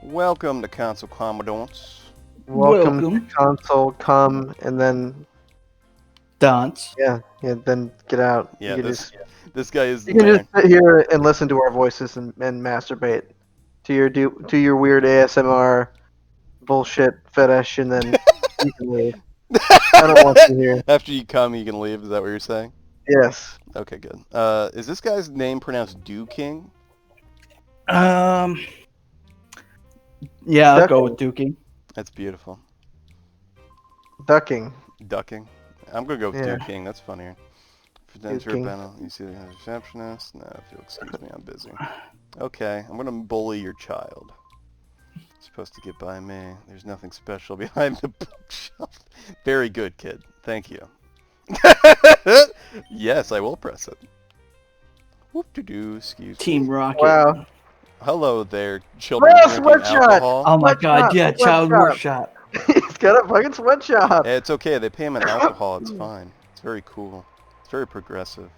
Welcome to Console Commandants. Welcome to Welcome. console, come, and then Dance. then get out. Yeah, you can this just this guy is you can there. just sit here and listen to our voices and masturbate to your weird ASMR bullshit fetish, and then you can leave. I don't want you here. After you come, you can leave. Is that what you're saying? Yes. Okay, good. Is this guy's name pronounced Dew King? Um. Yeah, I'll go with Dookie. That's beautiful. Ducking. Ducking. I'm gonna go with Yeah. Dew King. That's funnier. If you enter a Duking. panel, you see the receptionist. No, if you'll excuse me, I'm busy. Okay, I'm gonna bully your child. Supposed to get by me. There's nothing special behind the bookshelf. Very good, kid. Thank you. Yes, I will press it. Whoop-de-doo, excuse me. Team Rocket. Wow. Hello there, children Well, drinking sweatshot! alcohol. Oh my Sweatshop, god, yeah, child sweatshop. workshop. He's got a fucking sweatshop. Hey, it's okay, they pay him in alcohol, it's fine. It's very cool. It's very progressive.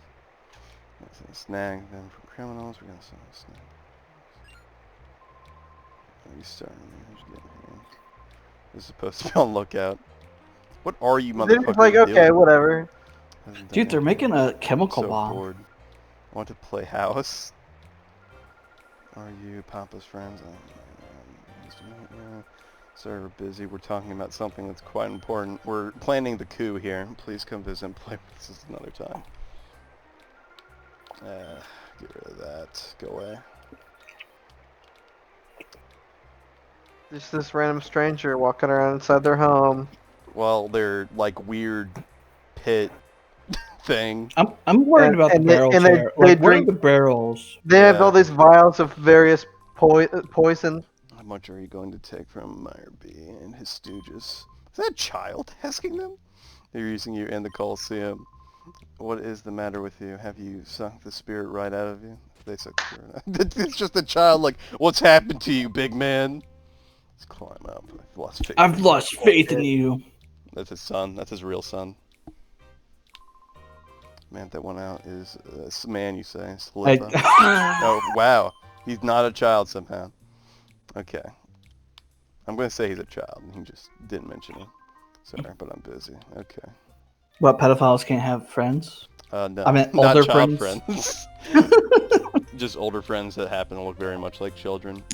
That's a snag then from criminals. We're gonna send a snag. Restarting. This is supposed to be on lookout. What are you Then motherfuckers he's like, doing? okay, whatever. Dude, they're making a I'm chemical so bomb. bored. Want to play house? Are you Papa's friends? Nice to meet you. Sorry we're busy. We're talking about something that's quite important. We're planning the coup here. Please come visit and play with us another time. Get rid of that. Go away. Just this random stranger walking around inside their home. Well, they're like weird pit thing. I'm worried about the barrels and they here. Like, where are drink. the barrels? They have Yeah. all these vials of various poison. How much are you going to take from Meyerby and his stooges? Is that a child asking them? They're using you in the Colosseum. What is the matter with you? Have you sunk the spirit right out of you? They suck the spirit out. It's just a child like, what's happened to you, big man? Let's climb up. I've lost faith. I've lost faith in you. That's his son. That's his real son. Man, that one out is a man, you say. Slipper. Oh, wow. He's not a child somehow. Okay. I'm going to say he's a child. He just didn't mention it. Sorry, but I'm busy. Okay. What, pedophiles can't have friends? No. I meant not older child friends. Just older friends that happen to look very much like children.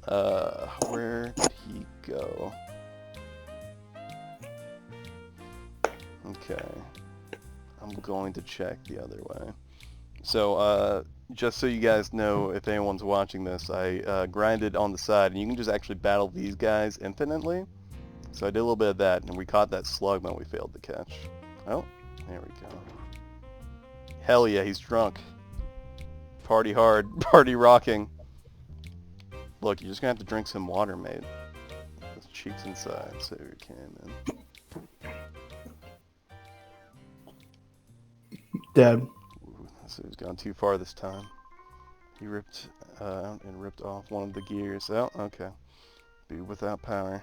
Where did he go? Okay. I'm going to check the other way. So, just so you guys know, if anyone's watching this, I grinded on the side, and you can just actually battle these guys infinitely. So I did a little bit of that, and we caught that slug that we failed to catch. Oh, there we go. Hell yeah, he's drunk. Party hard, party rocking. Look, you're just gonna have to drink some water, mate. Those cheeks inside, so you can, man. Dead. Ooh, so he's gone too far this time. He ripped out and ripped off one of the gears. Oh, okay. Be without power.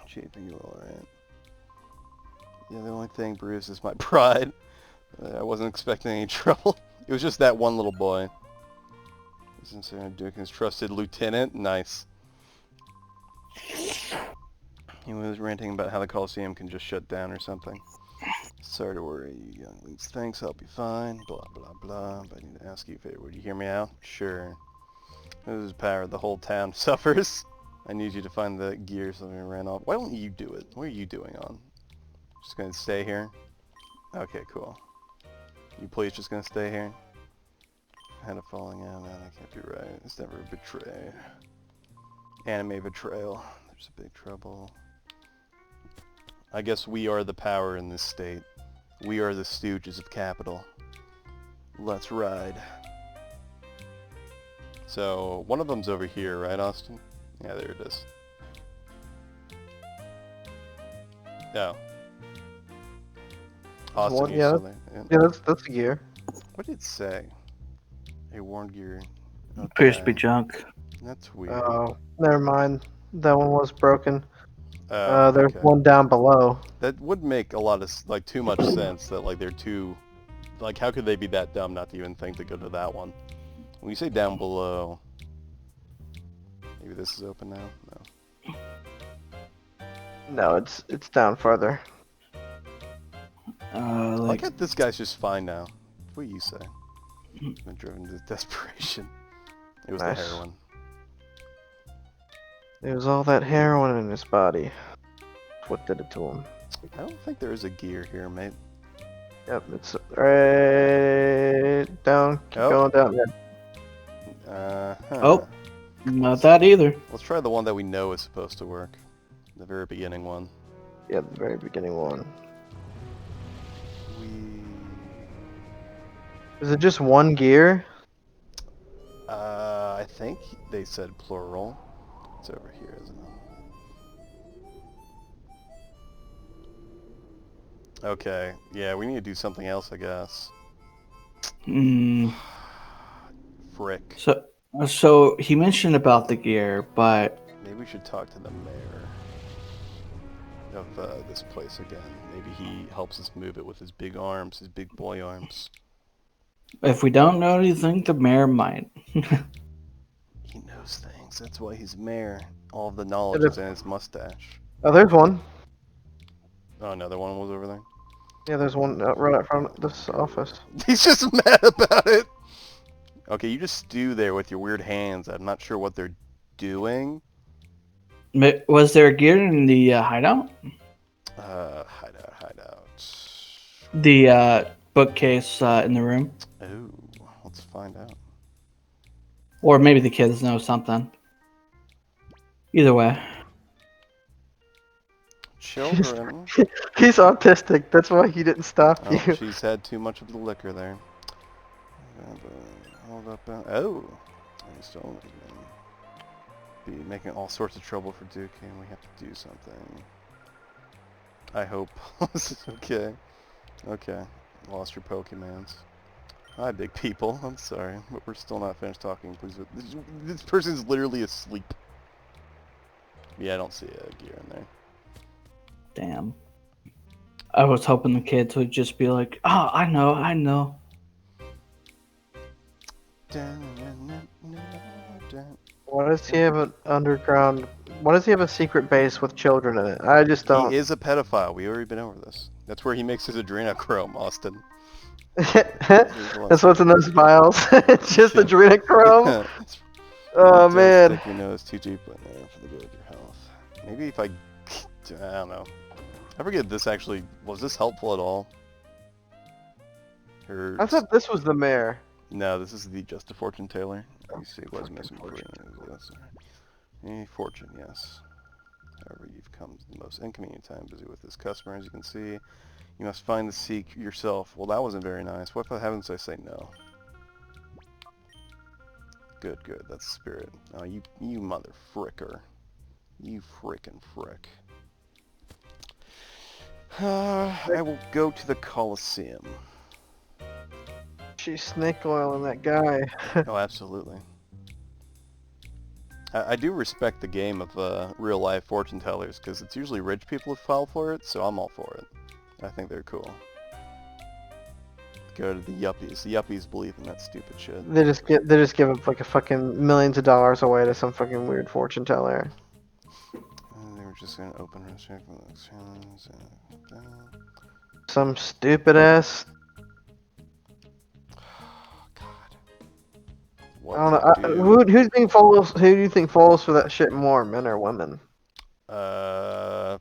Chief, are you alright? Yeah, the only thing, Bruce, is my pride. I wasn't expecting any trouble. It was just that one little boy. Sincere Dukin's trusted lieutenant. Nice. He was ranting about how the Colosseum can just shut down or something. Sorry to worry, you younglings. Thanks, I'll be fine. Blah, blah, blah. But I need to ask you a favor. Would you hear me out? Sure. This is power. The whole town suffers. I need you to find the gear something ran off. Why don't you do it? What are you doing on? Just gonna stay here? Okay, cool. You please just gonna stay here? Had a falling out, man. I can't be right. It's never a betray. Anime betrayal. There's a big trouble. I guess we are the power in this state. We are the stooges of capital. Let's ride. So, one of them's over here, right, Austin? Yeah, there it is. Oh. Austin, Well, you yeah, still there? Yeah, that's a gear. What did it say? A worn gear. Appears to be junk. That's weird. Oh, never mind. That one was broken. Oh, There's okay. one down below. That would make a lot of, like, too much sense that, like, they're too... Like, how could they be that dumb not to even think to go to that one? When you say down below... this is open now. No. No, it's down farther. I like Like, how this guy's just fine now. What do you say? He's been driven to desperation. It was Nice. the heroin. It was all that heroin in his body. That's what did it to him. I don't think there is a gear here, mate. Yep, it's right down. Keep Oh. going down. Oh. not that either. Let's try the one that we know is supposed to work. The very beginning one. Yeah, the very beginning one. We... Is it just one gear? I think they said plural. It's over here, isn't it? Okay, yeah, we need to do something else, I guess. Hmm. Frick. So he mentioned about the gear, but Maybe we should talk to the mayor of this place again. Maybe he helps us move it with his big arms, his big boy arms. if we don't know anything, the mayor might. He knows things. That's why he's mayor. All of the knowledge is in his mustache. Oh, there's one. Oh, another one was over there? Yeah, there's one right out front of this office. He's just mad about it. Okay, you just stew there with your weird hands. I'm not sure what they're doing. Was there a gear in the hideout? Hideout. The bookcase in the room? Oh, let's find out. Or maybe the kids know something. Either way. Children. He's autistic. That's why he didn't stop Oh, you. she's had too much of the liquor there. Hold up. Oh, he's still be making all sorts of trouble for Duke, and we have to do something. I hope. Okay. Okay. Lost your Pokemons. Hi, big people. I'm sorry, but we're still not finished talking. Please. This person's literally asleep. Yeah, I don't see a gear in there. Damn. I was hoping the kids would just be like, oh, I know. Why does he have an underground? Why does he have a secret base with children in it? I just don't. He is a pedophile. We already been over this. That's where he makes his adrenochrome, Austin. That's what's in those vials. It's just adrenochrome. Oh man. Don't stick your nose too deep in there for the good of your health. Maybe if I don't know. I forget if this actually was this helpful at all. Or I thought this was the mayor. no, this is the Just a Fortune Taylor. Let me see what's missing for you. Any fortune, yes. However, you've come to the most inconvenient time busy with this customer, as you can see. You must find the seek yourself. Well, that wasn't very nice. What for heavens I say no? Good, good. That's the spirit. Oh, you mother fricker. You frickin' frick. I will go to the Colosseum. She's snake oil in that guy. Oh, absolutely. I do respect the game of real-life fortune tellers, because it's usually rich people who fall for it, so I'm all for it. I think they're cool. Go to the yuppies. The yuppies believe in that stupid shit. They just give up like a fucking millions of dollars away to some fucking weird fortune teller. And they were just gonna open her check for the exchange. Some stupid ass. God. I What don't know. to do? Who's being follows? Who do you think follows for that shit more, men or women? I'm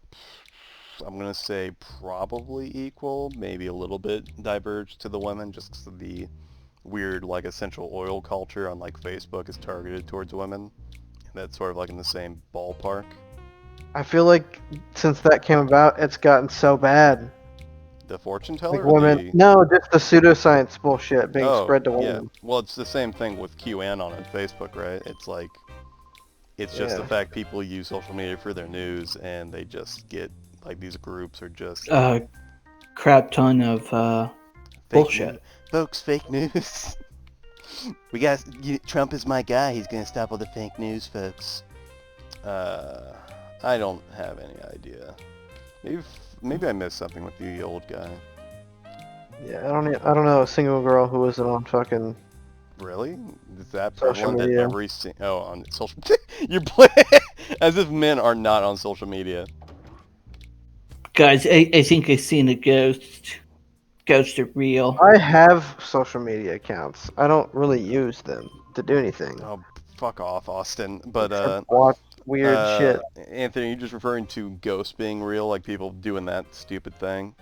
gonna say probably equal, maybe a little bit diverged to the women, just 'cause of the weird like essential oil culture on like Facebook is targeted towards women. And that's sort of like in the same ballpark. I feel like since that came about, it's gotten so bad. The fortune teller? Like Or women, the... no, just the pseudoscience bullshit being Oh, spread to yeah. women. Well, it's the same thing with QAnon on Facebook, right? It's like, it's just the Yeah. fact people use social media for their news, and they just get, like, these groups are just... Crap ton of fake bullshit. news. Folks, fake news. Trump is my guy. He's gonna stop all the fake news, folks. I don't have any idea. Maybe I missed something with the old guy. Yeah, I don't know a single girl who wasn't on fucking Really? Is that Social prevalent at media. every on social? You're playing as if men are not on social media. Guys, I think I seen a ghost. Ghosts are real. I have social media accounts. I don't really use them to do anything Oh, fuck off, Austin. But except watch weird shit. Anthony, you're just referring to ghosts being real, like people doing that stupid thing.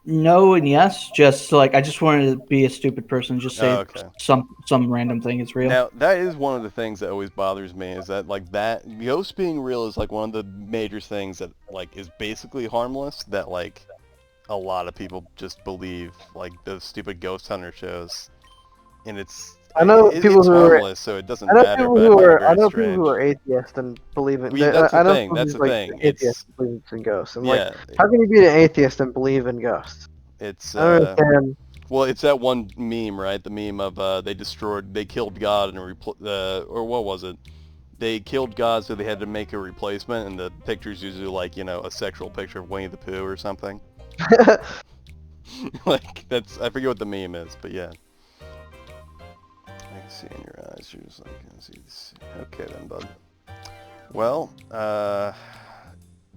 No and yes. Just like I just wanted to be a stupid person, just Oh, say okay. some random thing is real. Now that is one of the things that always bothers me is that like that ghosts being real is like one of the major things that like is basically harmless that like a lot of people just believe like those stupid ghost hunter shows, and it's I know people it's who are. harmless so it doesn't I know matter, people but I who find it are. I very know people who strange. are atheists and believe in. Yeah, that's the I know thing. people That's who's the like thing. atheists believe in ghosts. And like, Yeah, how can you be an atheist and believe in ghosts? it's I don't understand. well, it's that one meme, right? The meme of they killed God and or what was it? They killed God, so they had to make a replacement, and the picture's usually like a sexual picture of Winnie the Pooh or something. Like that's I forget what the meme is, but yeah. I can see in your eyes. You're just like, I can see this. Okay then, bud. Well,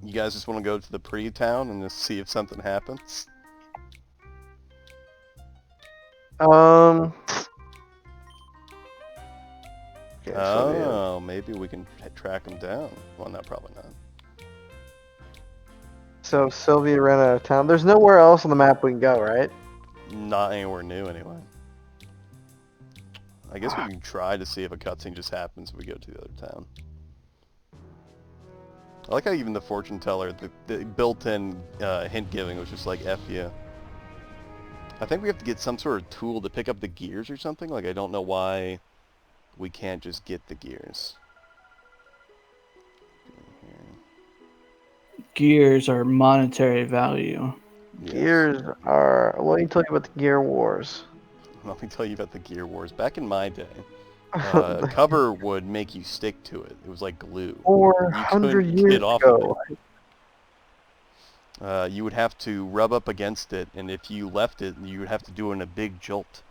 you guys just want to go to the pre-town and just see if something happens? um. Okay, Oh, maybe we can track them down. Well, no, probably not. So Sylvia ran out of town. There's nowhere else on the map we can go, right? Not anywhere new, anyway. I guess we can try to see if a cutscene just happens if we go to the other town. I like how even the fortune teller, the built-in hint giving was just like, F you. I think we have to get some sort of tool to pick up the gears or something. Like, I don't know why we can't just get the gears. Gears are monetary value. Yes. Gears are. Let me tell you about the Gear Wars. Let me tell you about the Gear Wars. Back in my day, cover would make you stick to it. It was like glue. 400 You couldn't years get off ago. of it. You would have to rub up against it, and if you left it, you would have to do it in a big jolt.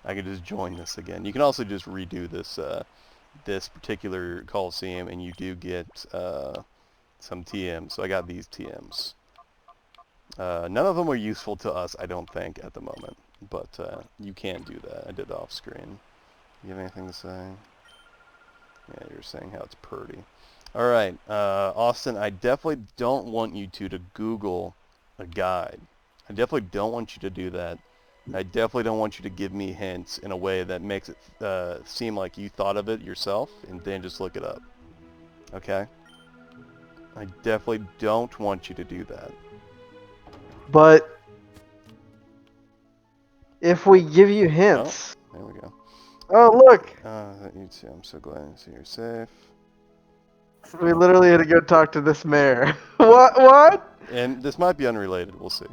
I could just join this again. You can also just redo this this particular Colosseum, and you do get some TMs. So I got these TMs. None of them are useful to us, I don't think, at the moment. But you can do that. I did it off screen. You have anything to say? Yeah, you're saying how it's purdy. Alright, Austin, I definitely don't want you to Google a guide. I definitely don't want you to do that. I definitely don't want you to give me hints in a way that makes it seem like you thought of it yourself and then just look it up. Okay? I definitely don't want you to do that. But if we give you hints. Oh, there we go. Oh, look! You too. I'm so glad to see you're safe. We literally had to go talk to this mayor. What? And this might be unrelated. We'll see.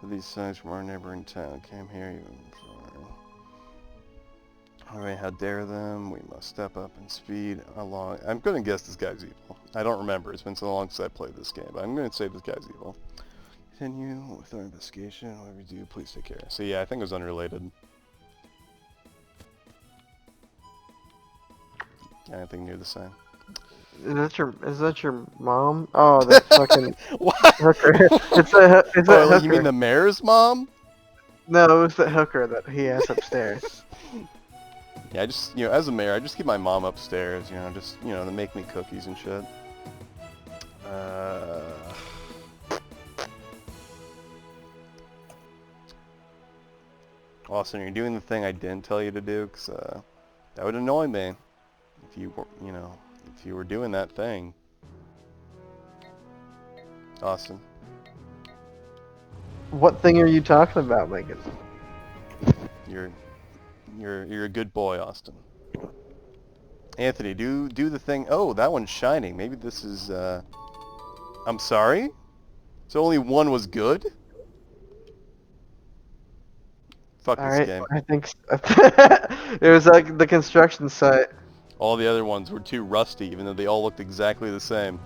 These signs from our neighboring town came here even before. Alright, how dare them? We must step up and speed along. I'm going to guess this guy's evil. I don't remember. It's been so long since I played this game, but I'm going to say this guy's evil. Continue with our investigation. Whatever you do, please take care. So yeah, I think it was unrelated. Anything new to say? Is that your mom? Oh, that fucking What? hooker. It's that hooker. You mean the mayor's mom? No, it was the hooker that he has upstairs. Yeah, I just, as a mayor, I just keep my mom upstairs, just, to make me cookies and shit. Austin, you're doing the thing I didn't tell you to do, because, that would annoy me. If you were, if you were doing that thing. Austin. What thing are you talking about, Lincoln? You're a good boy, Austin. Anthony, do the thing. Oh, that one's shining. Maybe this is, I'm sorry? So only one was good? Fuck this game. I think it was like the construction site. All the other ones were too rusty, even though they all looked exactly the same.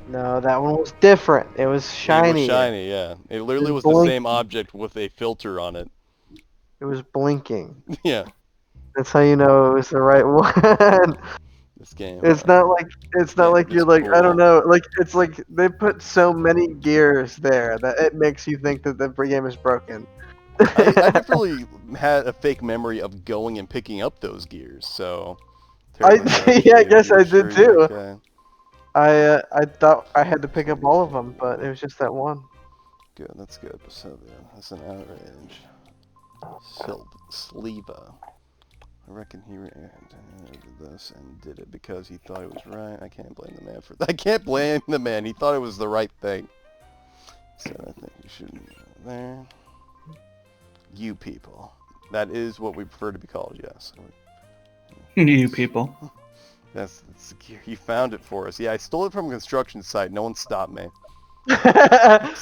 No, that one was different. It was shiny. It was shiny, yeah. It literally was It was the same blinking. object with a filter on it. It was blinking. Yeah, That's how you know it was the right one. this game. It's not like It's you're like I don't cool. know, like it's like they put so many gears there that it makes you think that the game is broken. I definitely had a fake memory of going and picking up those gears, so... I Terribly sorry, yeah, I Steve. guess You're I sure did you're too. okay? I thought I had to pick up all of them, but it was just that one. Good, that's good. So, yeah, that's an outrage. Sleva. I reckon he did this and did it because he thought it was right. I can't blame the man for that. I can't blame the man. He thought it was the right thing. So I think you shouldn't go there. You people. That is what we prefer to be called, yes. You people. That's the gear. You found it for us. Yeah, I stole it from a construction site. No one stopped me. I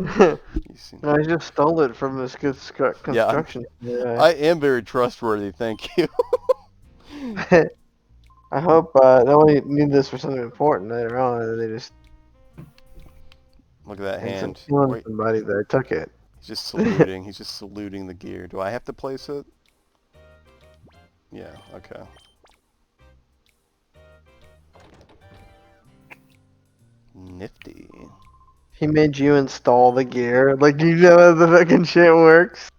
You see- just stole it from this good construction. I am very trustworthy, thank you. I hope they only need this for something important later on, and they just Look at that ends up hand. killing Wait, somebody that took it. he's just saluting. He's just saluting the gear. Do I have to place it? Yeah, okay. Nifty. He made you install the gear. Like, you know how the fucking shit works?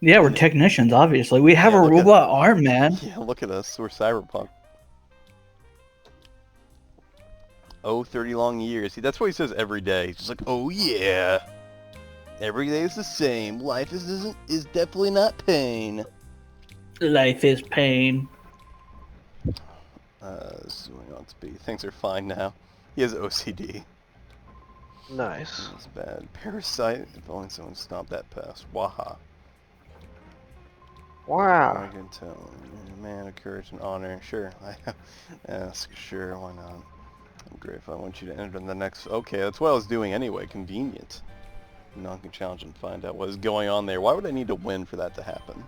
Yeah, we're technicians, obviously. We have Yeah, a look at- robot arm, man. Yeah, look at us. We're cyberpunk. Oh, 30 long years. See, that's what he says every day. He's just like, oh yeah. Every day is the same. Life is definitely not pain. Life is pain. This is what he wants to be. Things are fine now. He has OCD. Nice. That's bad. Parasite. If only someone stopped that pest. Waha. Wow. I can tell. Man of courage and honor. Sure. I ask. Sure. Why not? I'm grateful. I want you to enter the next... Okay, that's what I was doing anyway. Convenient. No one can challenge and find out what is going on there. Why would I need to win for that to happen?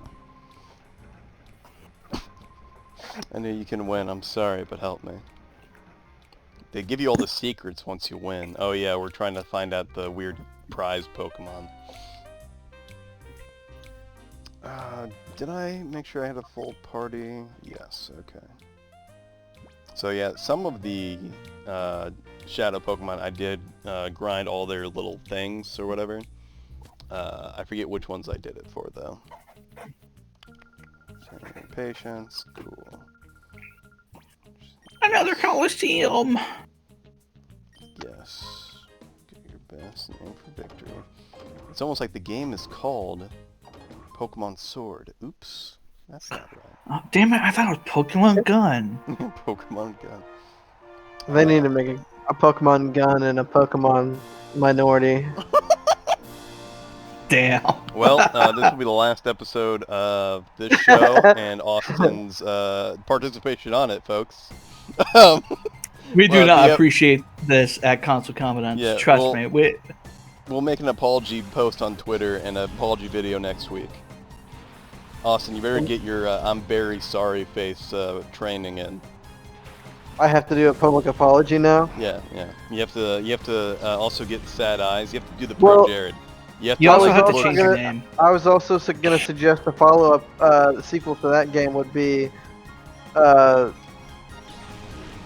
I know you can win. I'm sorry, but help me. They give you all the secrets once you win. Oh yeah, we're trying to find out the weird prize Pokemon. Did I make sure I had a full party? Yes, okay. So yeah, some of the Shadow Pokemon I did grind all their little things or whatever. I forget which ones I did it for though. Patience, cool. Another Colosseum. Yes. Get your best and aim for victory. It's almost like the game is called Pokemon Sword. Oops. That's not Oh, damn it, I thought it was Pokemon Gun. right. Pokemon Gun. They need to make a Pokemon gun and a Pokemon minority. Damn. Well, this will be the last episode of this show and Austin's participation on it, folks. We do Well, not yep. appreciate this at Console Commandants. Yeah, Trust well- me. We'll make an apology post on Twitter and an apology video next week. Austin, you better get your I'm very sorry face training in. I have to do a public apology now. Yeah, yeah. You have to also get sad eyes. You have to do the Well, Pro Jared. You You also was have to also change your gonna- name. I was also going to suggest a follow-up the sequel to that game would be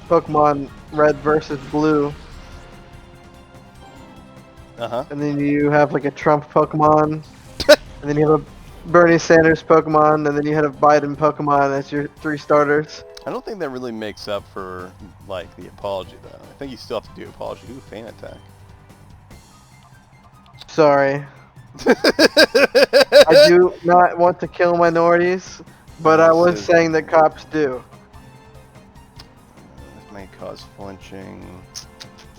Pokemon Red versus Blue, and then you have like a Trump Pokemon, and then you have a Bernie Sanders Pokemon, and then you have a Biden Pokemon as your 3 starters. I don't think that really makes up for like the apology though. I think you still have to do apology. Ooh, fan attack. Sorry. I do not want to kill minorities, but I was saying that cops do. This may cause flinching.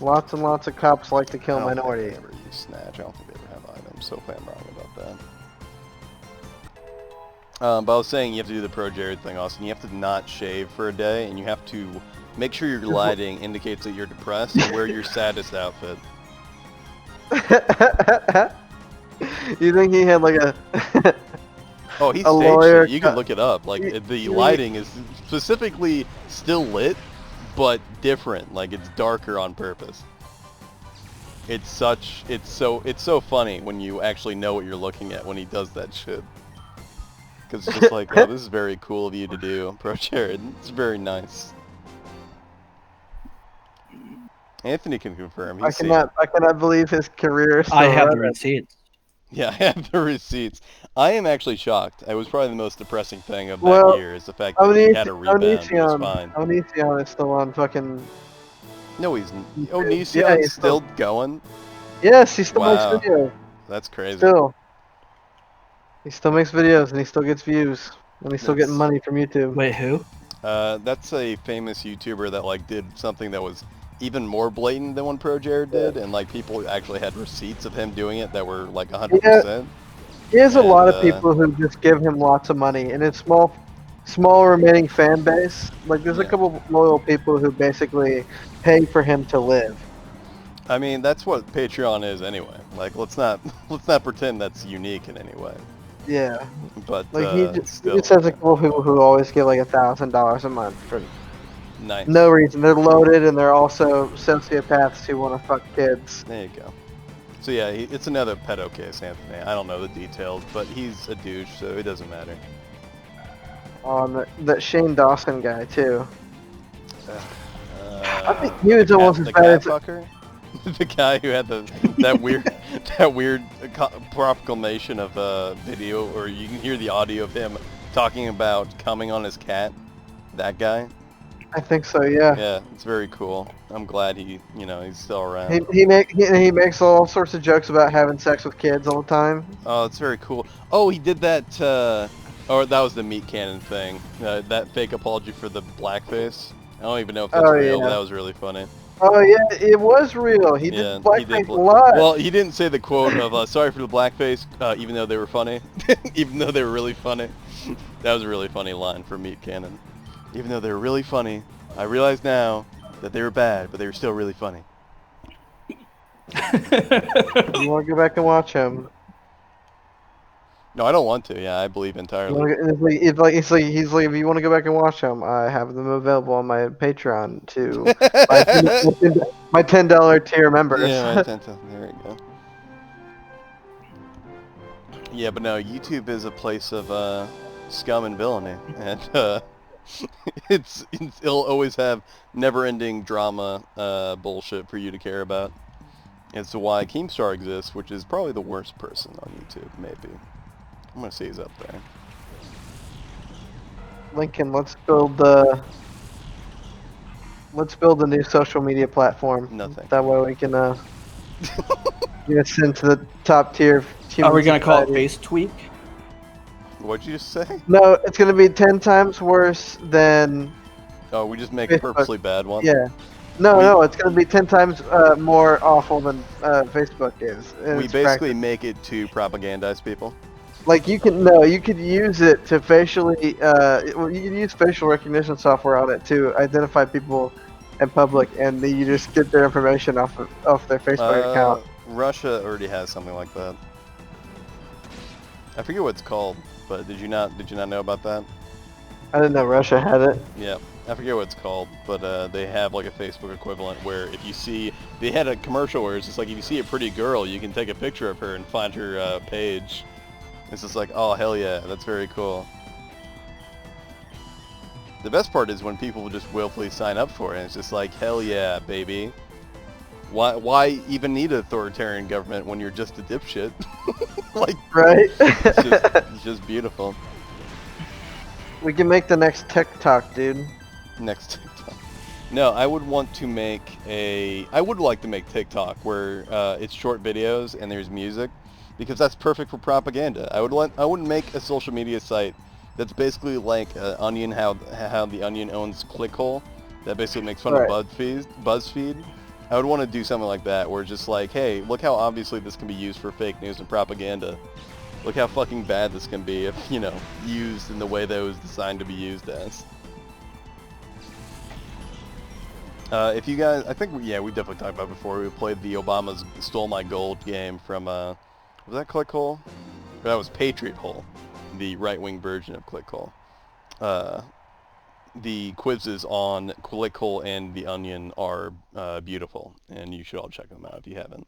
Lots and lots of cops like to kill I don't think minorities. they ever use Snatch. I don't think they ever have items. So hopefully I'm wrong about that. But I was saying you have to do the Pro Jared thing, Austin. You have to not shave for a day, and you have to make sure your lighting indicates that you're depressed and wear your saddest outfit. You think he had like a Oh, he's A staged lawyer it. You can cut- look it up. Like, You- the you- lighting is specifically still lit, but different. Like, it's darker on purpose. It's so funny when you actually know what you're looking at when he does that shit. Because it's just like, oh, this is very cool of you to do, Pro Jared. It's very nice. Anthony can confirm. He's seen it. I cannot believe his career is still I have the running. receipts. Yeah, I have the receipts. I am actually shocked. It was probably the most depressing thing of that Well, year is the fact that he had a rebound and was fine. Onision is still on fucking. No, he's... Yeah, Onision's he's still going? Yes, he still makes Wow. videos. That's crazy. Still, he still makes videos and he still gets views and he's still getting That's- money from YouTube. Wait, who? That's a famous YouTuber that like did something that was even more blatant than what Pro Jared did, and like people actually had receipts of him doing it that were like 100%. He has a lot of And, people who just give him lots of money, and it's small remaining fan base. Like there's a Yeah. couple loyal people who basically pay for him to live. I mean, that's what Patreon is anyway. Like, let's not pretend that's unique in any way. Yeah, But like he still, just has a couple people who always give like $1,000 a month for nice. no reason. They're loaded and they're also sociopaths who want to fuck kids. There you go. So yeah, it's another pedo case, Anthony. I don't know the details, but he's a douche, so it doesn't matter. On that Shane Dawson guy too. I think he The was almost as the bad cat as fucker. The guy who had that weird proclamation of video, or you can hear the audio of him talking about coming on his cat. That guy. I think so. Yeah. Yeah, it's very cool. I'm glad he's still around. He makes all sorts of jokes about having sex with kids all the time. Oh, it's very cool. Oh, he did that. Or that was the meat cannon thing. That fake apology for the blackface. I don't even know if that's real. Yeah. But that was really funny. Oh yeah, it was real. He Yeah, did blackface bla- live. Well, he didn't say the quote of "sorry for the blackface," even though they were funny. Even though they were really funny. That was a really funny line for Meat Cannon. Even though they were really funny, I realize now that they were bad, but they were still really funny. You want to go back and watch him? No, I don't want to. Yeah, I believe entirely. He's like, if you want to go back and watch them, I have them available on my Patreon to my $10 tier members. Yeah, my there we go. Yeah, but no, YouTube is a place of scum and villainy, and it'll always have never-ending drama bullshit for you to care about. It's why Keemstar exists, which is probably the worst person on YouTube, maybe. I'm gonna say he's up there. Lincoln, let's build a new social media platform. Nothing. That way we can get sent to the top tier. Are we gonna call it society. Face Tweak? What'd you just say? No, it's gonna be 10 times worse than. Oh, we just make Facebook. a purposely bad one? Yeah. No, it's gonna be 10 times more awful than Facebook is. We basically make it to propagandize people. Like you could use it to facially you can use facial recognition software on it to identify people in public, and then you just get their information off their Facebook account. Russia already has something like that. I forget what it's called, but did you not know about that? I didn't know Russia had it. Yeah, I forget what it's called, but they have like a Facebook equivalent where if you see, they had a commercial where it's just like if you see a pretty girl, you can take a picture of her and find her page. It's just like, oh hell yeah, that's very cool. The best part is when people just willfully sign up for it, and it's just like, hell yeah, baby. Why even need an authoritarian government when you're just a dipshit? Like, Right? it's just beautiful. We can make the next TikTok, dude. Next TikTok. No, I would like to make TikTok where it's short videos and there's music, because that's perfect for propaganda. I wouldn't make a social media site that's basically like Onion, how the Onion owns Clickhole, that basically makes fun Right. of BuzzFeed. I would want to do something like that, where it's just like, hey, look how obviously this can be used for fake news and propaganda. Look how fucking bad this can be if, used in the way that it was designed to be used as. If you guys, I think, we definitely talked about it before. We played the Obama's Stole My Gold game from, was that Clickhole? That was Patriot Hole, the right-wing version of Clickhole. The quizzes on Clickhole and the Onion are beautiful, and you should all check them out if you haven't.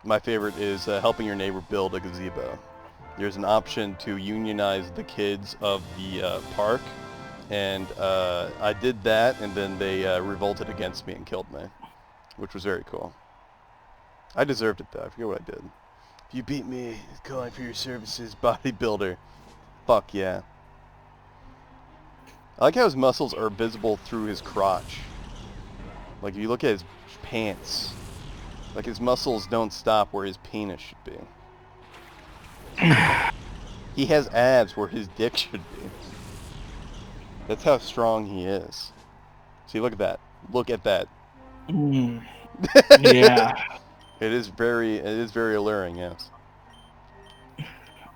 My favorite is helping your neighbor build a gazebo. There's an option to unionize the kids of the park, and I did that, and then they revolted against me and killed me, which was very cool. I deserved it, though. I forget what I did. If you beat me, calling for your services, bodybuilder. Fuck yeah. I like how his muscles are visible through his crotch. Like, if you look at his pants, like, his muscles don't stop where his penis should be. He has abs where his dick should be. That's how strong he is. See, look at that. Look at that. Mm. Yeah. It is very alluring, yes.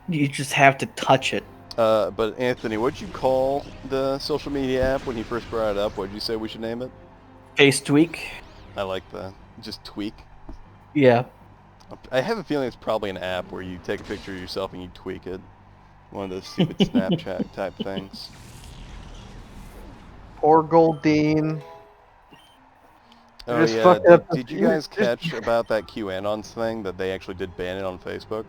You just have to touch it. But Anthony, what'd you call the social media app when you first brought it up? What'd you say we should name it? Face tweak. I like that. Just tweak. Yeah. I have a feeling it's probably an app where you take a picture of yourself and you tweak it. One of those stupid Snapchat type things. Poor Goldine. Oh Just yeah, fucking up did you guys catch about that QAnons thing that they actually did ban it on Facebook?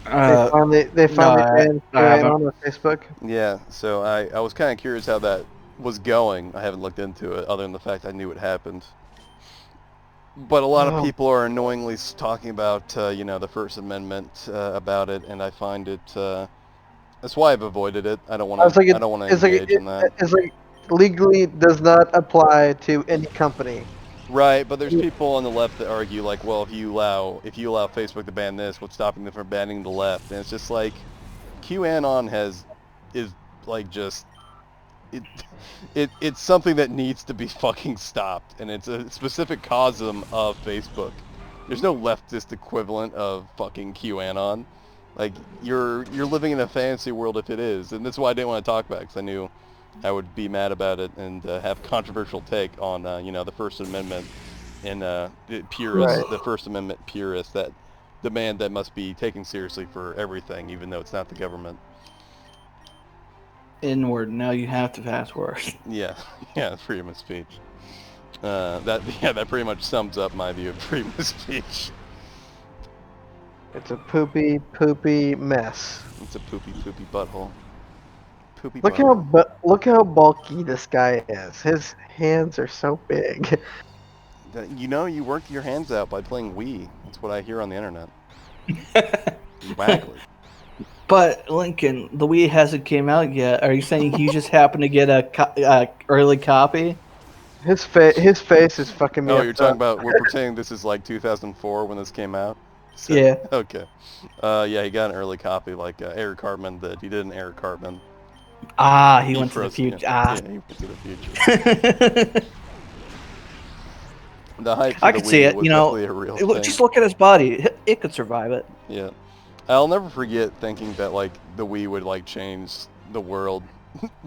They finally banned QAnon on Facebook. Yeah, so I was kind of curious how that was going. I haven't looked into it other than the fact I knew it happened. But a lot of people are annoyingly talking about, the First Amendment about it, and I find it. That's why I've avoided it. I don't want to. I don't want to engage in that. It's like legally does not apply to any company. Right, but there's people on the left that argue like, well, if you allow Facebook to ban this, what's stopping them from banning the left? And it's just like, QAnon is like just. It's something that needs to be fucking stopped, and it's a specific cosm of Facebook. There's no leftist equivalent of fucking QAnon. Like, you're living in a fantasy world if it is, and that's why I didn't want to talk about it, because I knew I would be mad about it and have controversial take on the First Amendment and the purists, Right. the First Amendment purists that demand that must be taken seriously for everything, even though it's not the government. Inward. Now you have to fast forward. Yeah, freedom of speech. That pretty much sums up my view of freedom of speech. It's a poopy mess. It's a poopy butthole. Poopy Look butthole. look how bulky this guy is. His hands are so big. You work your hands out by playing Wii. That's what I hear on the internet. Exactly. But Lincoln, the Wii hasn't came out yet. Are you saying he just happened to get a early copy? His face is fucking me Oh, up. you're talking about, we're pretending this is like 2004 when this came out? So, Yeah. Okay. Yeah, he got an early copy like Eric Cartman did. He did an Eric Cartman. Ah, he went to the future. Yeah, he went to the future. The hype for I the could see Wii it. was definitely a real thing. Just look at his body. It could survive it. Yeah. I'll never forget thinking that, like, the Wii would, like, change the world,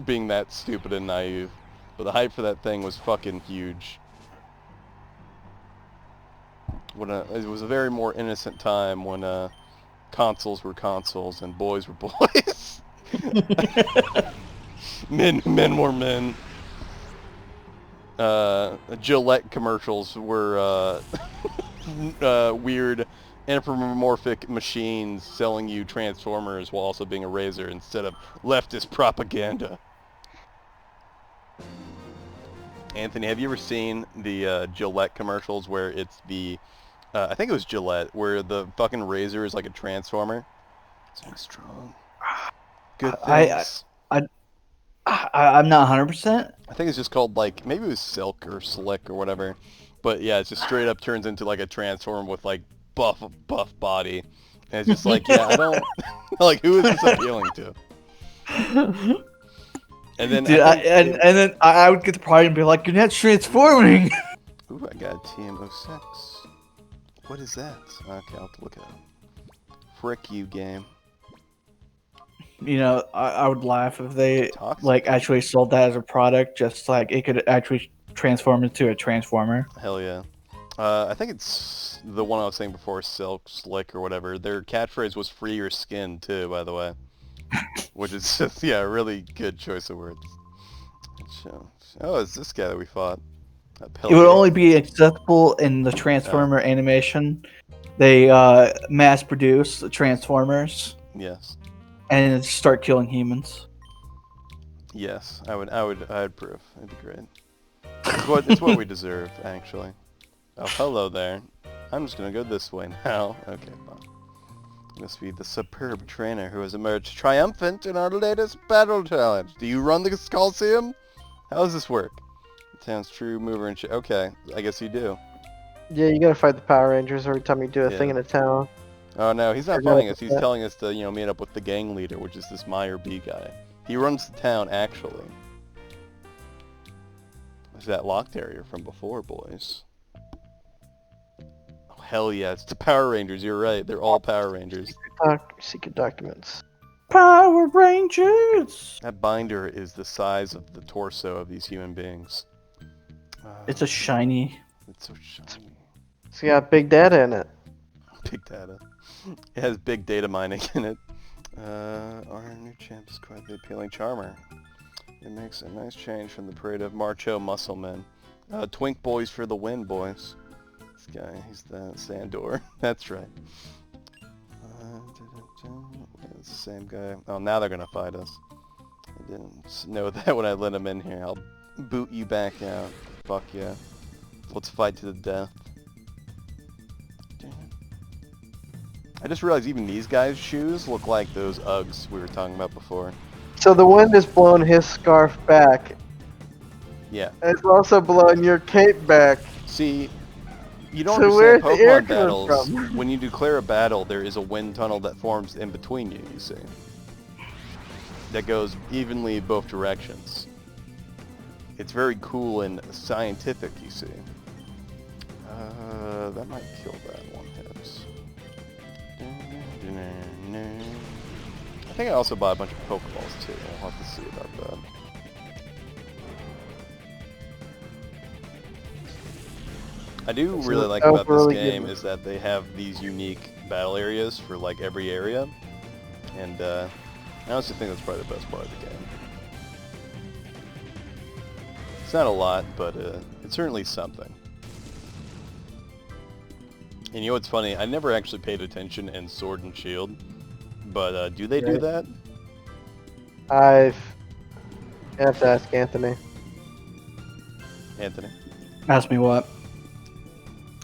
being that stupid and naive. But the hype for that thing was fucking huge. It was a very more innocent time when consoles were consoles and boys were boys. Men were men. Gillette commercials were weird anthropomorphic machines selling you Transformers while also being a razor instead of leftist propaganda. Anthony, have you ever seen the Gillette commercials where it's I think it was Gillette, where the fucking razor is like a Transformer? It's strong. Good things. I'm not 100%. I think it's just called, like, maybe it was Silk or Slick or whatever. But yeah, it just straight up turns into like a Transformer with like buff body. And it's just like, yeah, I don't like, who is this appealing to? And then Dude, then I would get the pride and be like, "You're not transforming." Ooh, I got a TM06. What is that? Okay, I'll have to look it up. Frick you, game. You know, I would laugh if they Toxic. like actually sold that as a product, just like it could actually transform into a Transformer. Hell yeah. I think it's the one I was saying before, Silk, Slick, or whatever. Their catchphrase was "free your skin" too, by the way. Which is just, yeah, a really good choice of words. Oh, it's this guy that we fought. It would only be accessible in the Transformer animation. They mass produce the Transformers. Yes. And start killing humans. Yes, I'd approve. It'd be great. It's what we deserve, actually. Oh, hello there. I'm just gonna go this way now. Okay, fine. Must be the superb trainer who has emerged triumphant in our latest battle challenge. Do you run the Colosseum? How does this work? The town's true mover and okay, I guess you do. Yeah, you gotta fight the Power Rangers every time you do a thing in a town. Oh no, he's not fighting us. He's telling us to, meet up with the gang leader, which is this Meyer B guy. He runs the town, actually. It's that locked area from before, boys. Oh, hell yeah, it's the Power Rangers, you're right. They're all Power Rangers. Secret documents. Power Rangers! That binder is the size of the torso of these human beings. It's a shiny. It's so shiny. It's got big data in it. Big data. It has big data mining in it. Our new champ is quite the appealing charmer. It makes a nice change from the parade of macho muscle men. Twink boys for the win, boys. This guy, he's the Sandor. That's right. It's the same guy. Oh, now they're gonna fight us. I didn't know that when I let him in here. I'll boot you back out. Fuck yeah. Let's fight to the death. I just realized even these guys' shoes look like those Uggs we were talking about before. So the wind has blown his scarf back. Yeah. It's also blowing your cape back. See, you don't So understand where's the air Pokemon coming battles. from? When you declare a battle, there is a wind tunnel that forms in between you, you see. That goes evenly both directions. It's very cool and scientific, you see. That might kill that one hit. I think I also bought a bunch of Pokeballs too. We'll have to see about that. I do really like about this game is that they have these unique battle areas for like every area, and I honestly think that's probably the best part of the game. It's not a lot, but it's certainly something. And you know what's funny? I never actually paid attention in Sword and Shield, but do they do that? I have to ask Anthony. Anthony? Ask me what?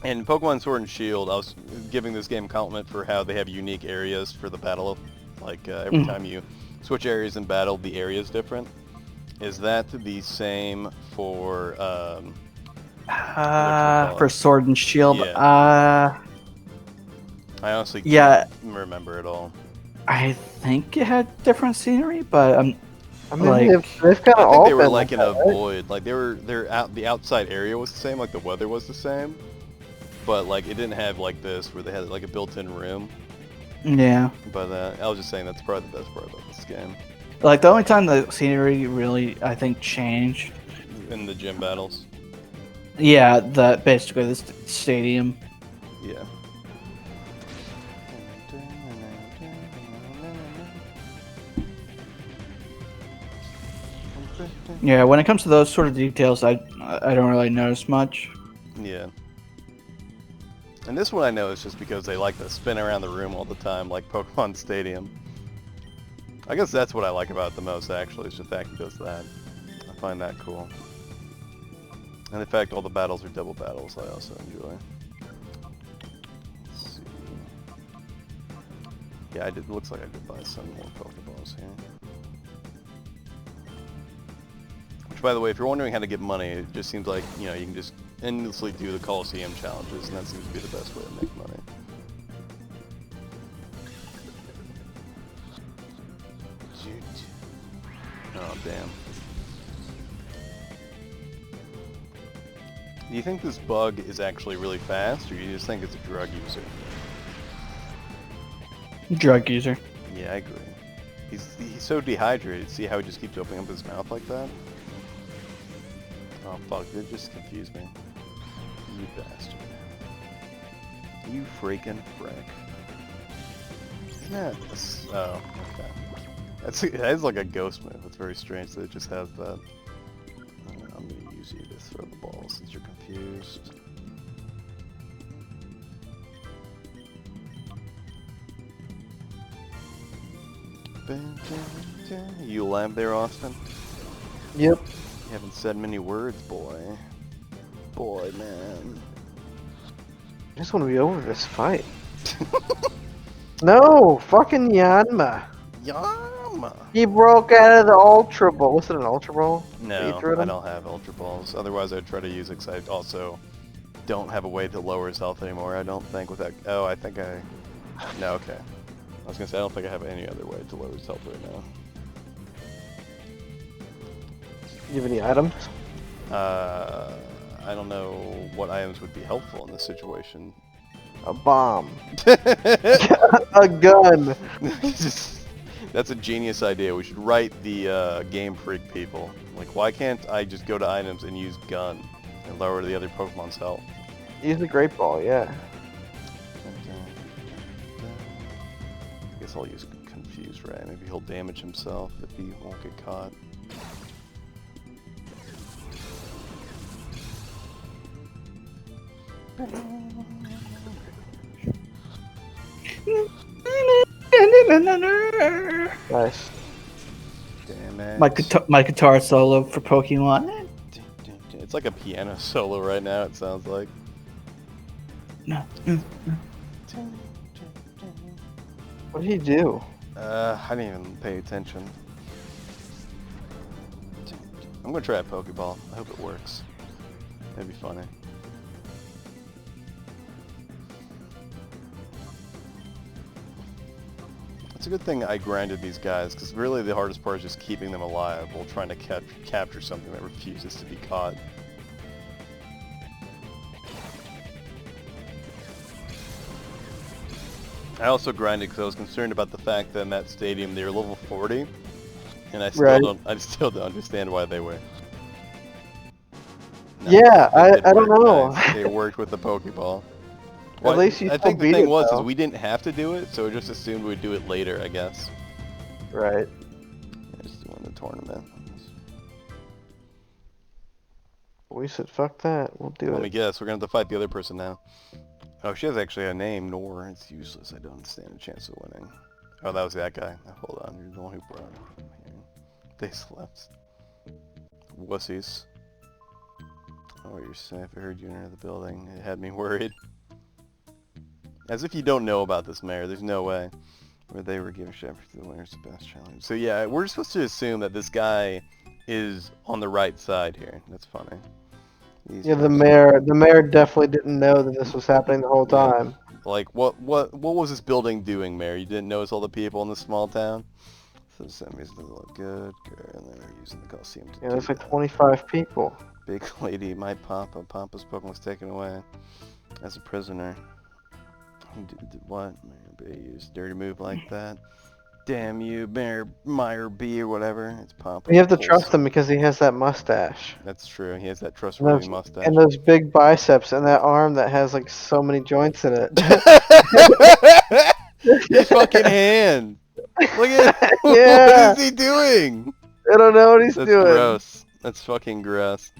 In Pokemon Sword and Shield, I was giving this game a compliment for how they have unique areas for the battle. Like every time you switch areas in battle, the area is different. Is that the same for for Sword and Shield? Yeah. I honestly can't remember it all. I think it had different scenery, but I mean, like, they've kind of all they were been like in a right? void. Like the outside area was the same, like the weather was the same, but like it didn't have like this where they had like a built-in room. Yeah. But I was just saying that's probably the best part about this game. Like the only time the scenery really, I think, changed in the gym battles. Yeah, basically the stadium. Yeah. Yeah, when it comes to those sort of details, I don't really notice much. Yeah. And this one I know is just because they like to spin around the room all the time, like Pokemon Stadium. I guess that's what I like about it the most, actually, is the fact it does that. I find that cool. And in fact, all the battles are double battles, I also enjoy. Let's see. Yeah, it looks like I could buy some more Pokeballs here. Which, by the way, if you're wondering how to get money, it just seems like, you can just endlessly do the Colosseum challenges, and that seems to be the best way to make money. Oh, damn. Do you think this bug is actually really fast, or you just think it's a drug user? Drug user. Yeah, I agree. He's so dehydrated. See how he just keeps opening up his mouth like that? Oh, fuck. It just confused me. You bastard. You freaking frick. Isn't that oh, okay. That is like a ghost move. It's very strange that it just has that. I'm gonna use you to throw the ball since you're confused. You alive there, Austin? Yep. You haven't said many words, boy. Boy, man. I just want to be over this fight. No, fucking Yanma. Yama! He broke out of the Ultra Ball. Was it an Ultra Ball? that you No, threw at I him? don't have Ultra Balls. Otherwise, I'd try to use it because I also don't have a way to lower his health anymore. I don't think without... Oh, I think I... No, okay. I was going to say, I don't think I have any other way to lower his health right now. You have any items? I don't know what items would be helpful in this situation. A bomb. A gun. That's a genius idea. We should write the Game Freak people. Like, why can't I just go to items and use gun and lower the other Pokemon's health? Use the Great Ball, yeah. I guess I'll use Confused Ray. Maybe he'll damage himself if he won't get caught. Nice. Damn it. My guitar solo for Pokemon. It's like a piano solo right now, it sounds like. What did he do? I didn't even pay attention. I'm gonna try a Pokeball. I hope it works. That'd be funny. It's a good thing I grinded these guys, because really the hardest part is just keeping them alive while trying to capture something that refuses to be caught. I also grinded because I was concerned about the fact that in that stadium they were level 40, and I still don't understand why they were. No, Yeah, it I don't worked, know. guys. It worked with the Pokeball. At least you I still think the beat thing it, was though. is we didn't have to do it, so we just assumed we'd do it later, I guess. Right. Just doing the tournament. We said, fuck that. We'll do Let me it. guess, we're gonna have to fight the other person now. Oh, she has actually a name, Nor. It's useless. I don't stand a chance of winning. Oh, that was that guy. Hold on, you're the one who brought him here. They slept. Wussies. Oh, you're safe. I heard you enter the building. It had me worried. As if you don't know about this, Mayor. There's no way. Where they were giving Shepard to the winners the best challenge. So yeah, we're supposed to assume that this guy is on the right side here. That's funny. Yeah, the mayor definitely didn't know that this was happening the whole time. Like, what was this building doing, Mayor? You didn't notice all the people in this small town? So the enemies doesn't look good. And then we're using the Colosseum to Yeah, do there's like that. 25 people. Big lady, my Papa. Papa's Pokemon was taken away as a prisoner. Did what? Mayor B used a dirty move like that. Damn you, Meyer B or whatever. It's Papa. We have to trust him because he has that mustache. That's true. He has that And trustworthy those, mustache. and those big biceps and that arm that has like so many joints in it. His fucking hand. Look at Yeah. what is he doing? I don't know what he's That's doing. gross. That's fucking gross.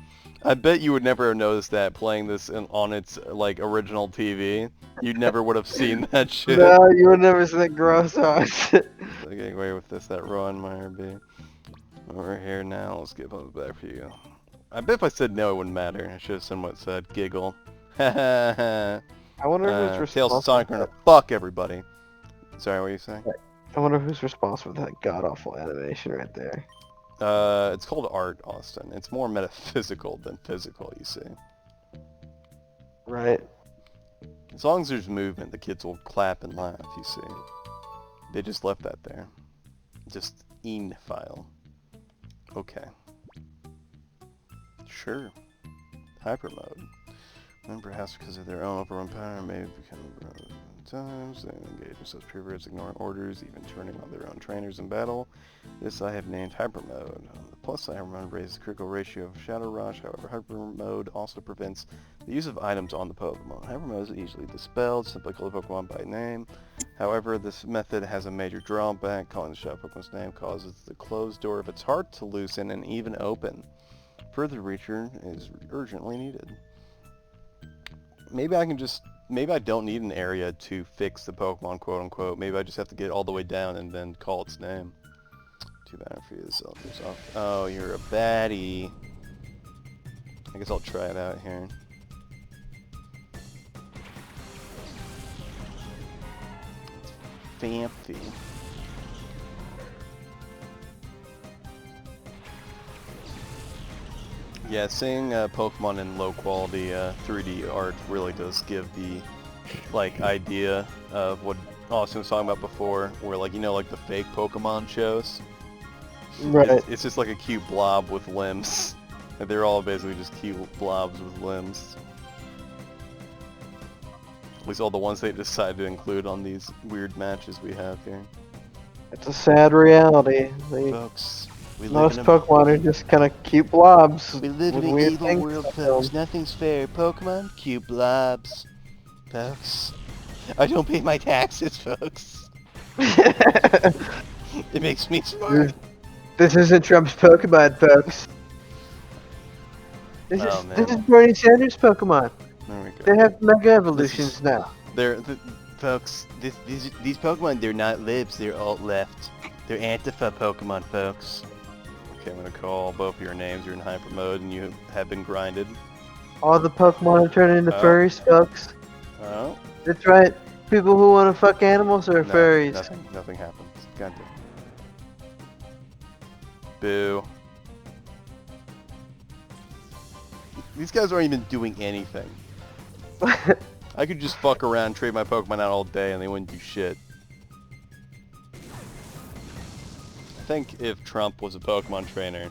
I bet you would never have noticed that playing this on its like original TV. You never would have seen that shit. No, you would never see that gross on. Getting away with this, that Ron Meyer B. We're here now. Let's get both back for you. I bet if I said no, it wouldn't matter. I should have somewhat said giggle. I wonder who's Tails and responsible. Sonic are gonna fuck everybody. Sorry, what are you saying? I wonder who's responsible for that god awful animation right there. It's called art, Austin. It's more metaphysical than physical, you see. Right. As long as there's movement, the kids will clap and laugh, you see. They just left that there. Just in file. Okay. Sure. Hyper mode. And perhaps because of their own overrun power, may become times and engage in such periods, ignoring orders, even turning on their own trainers in battle. This I have named Hyper Mode. The plus Hyper Mode raises the critical ratio of Shadow Rush. However, Hyper Mode also prevents the use of items on the Pokemon. Hyper Mode is easily dispelled. Simply call the Pokemon by name. However, this method has a major drawback. Calling the Shadow Pokemon's name causes the closed door of its heart to loosen and even open. further research is urgently needed. Maybe I can just... Maybe I don't need an area to fix the Pokemon, quote-unquote. Maybe I just have to get all the way down and then call its name. Too bad for yourself. Oh, you're a baddie. I guess I'll try it out here. Fancy. Yeah, seeing Pokemon in low quality 3D art really does give the idea of what Austin was talking about before, where like the fake Pokemon shows. Right. It's just like a cute blob with limbs. And they're all basically just cute blobs with limbs. At least all the ones they decide to include on these weird matches we have here. It's a sad reality. Folks, Most Pokemon are just kind of cute blobs. We live in an evil world, folks. Nothing's fair. Pokemon, cute blobs. Folks. I don't pay my taxes, folks. It makes me smart. This isn't Trump's Pokemon, folks. This is Bernie Sanders' Pokemon. There we go. They have Mega Evolutions now. Folks, these Pokemon, they're not libs, they're alt-left. They're Antifa Pokemon, folks. Okay, I'm gonna call both your names. You're in hyper mode and you have been grinded. All the Pokemon are turning into furries, folks. Oh. That's right. People who want to fuck animals are furries. Nothing happens. Goddamn. Boo. These guys aren't even doing anything. I could just fuck around and trade my Pokemon out all day and they wouldn't do shit. I think if Trump was a Pokemon trainer,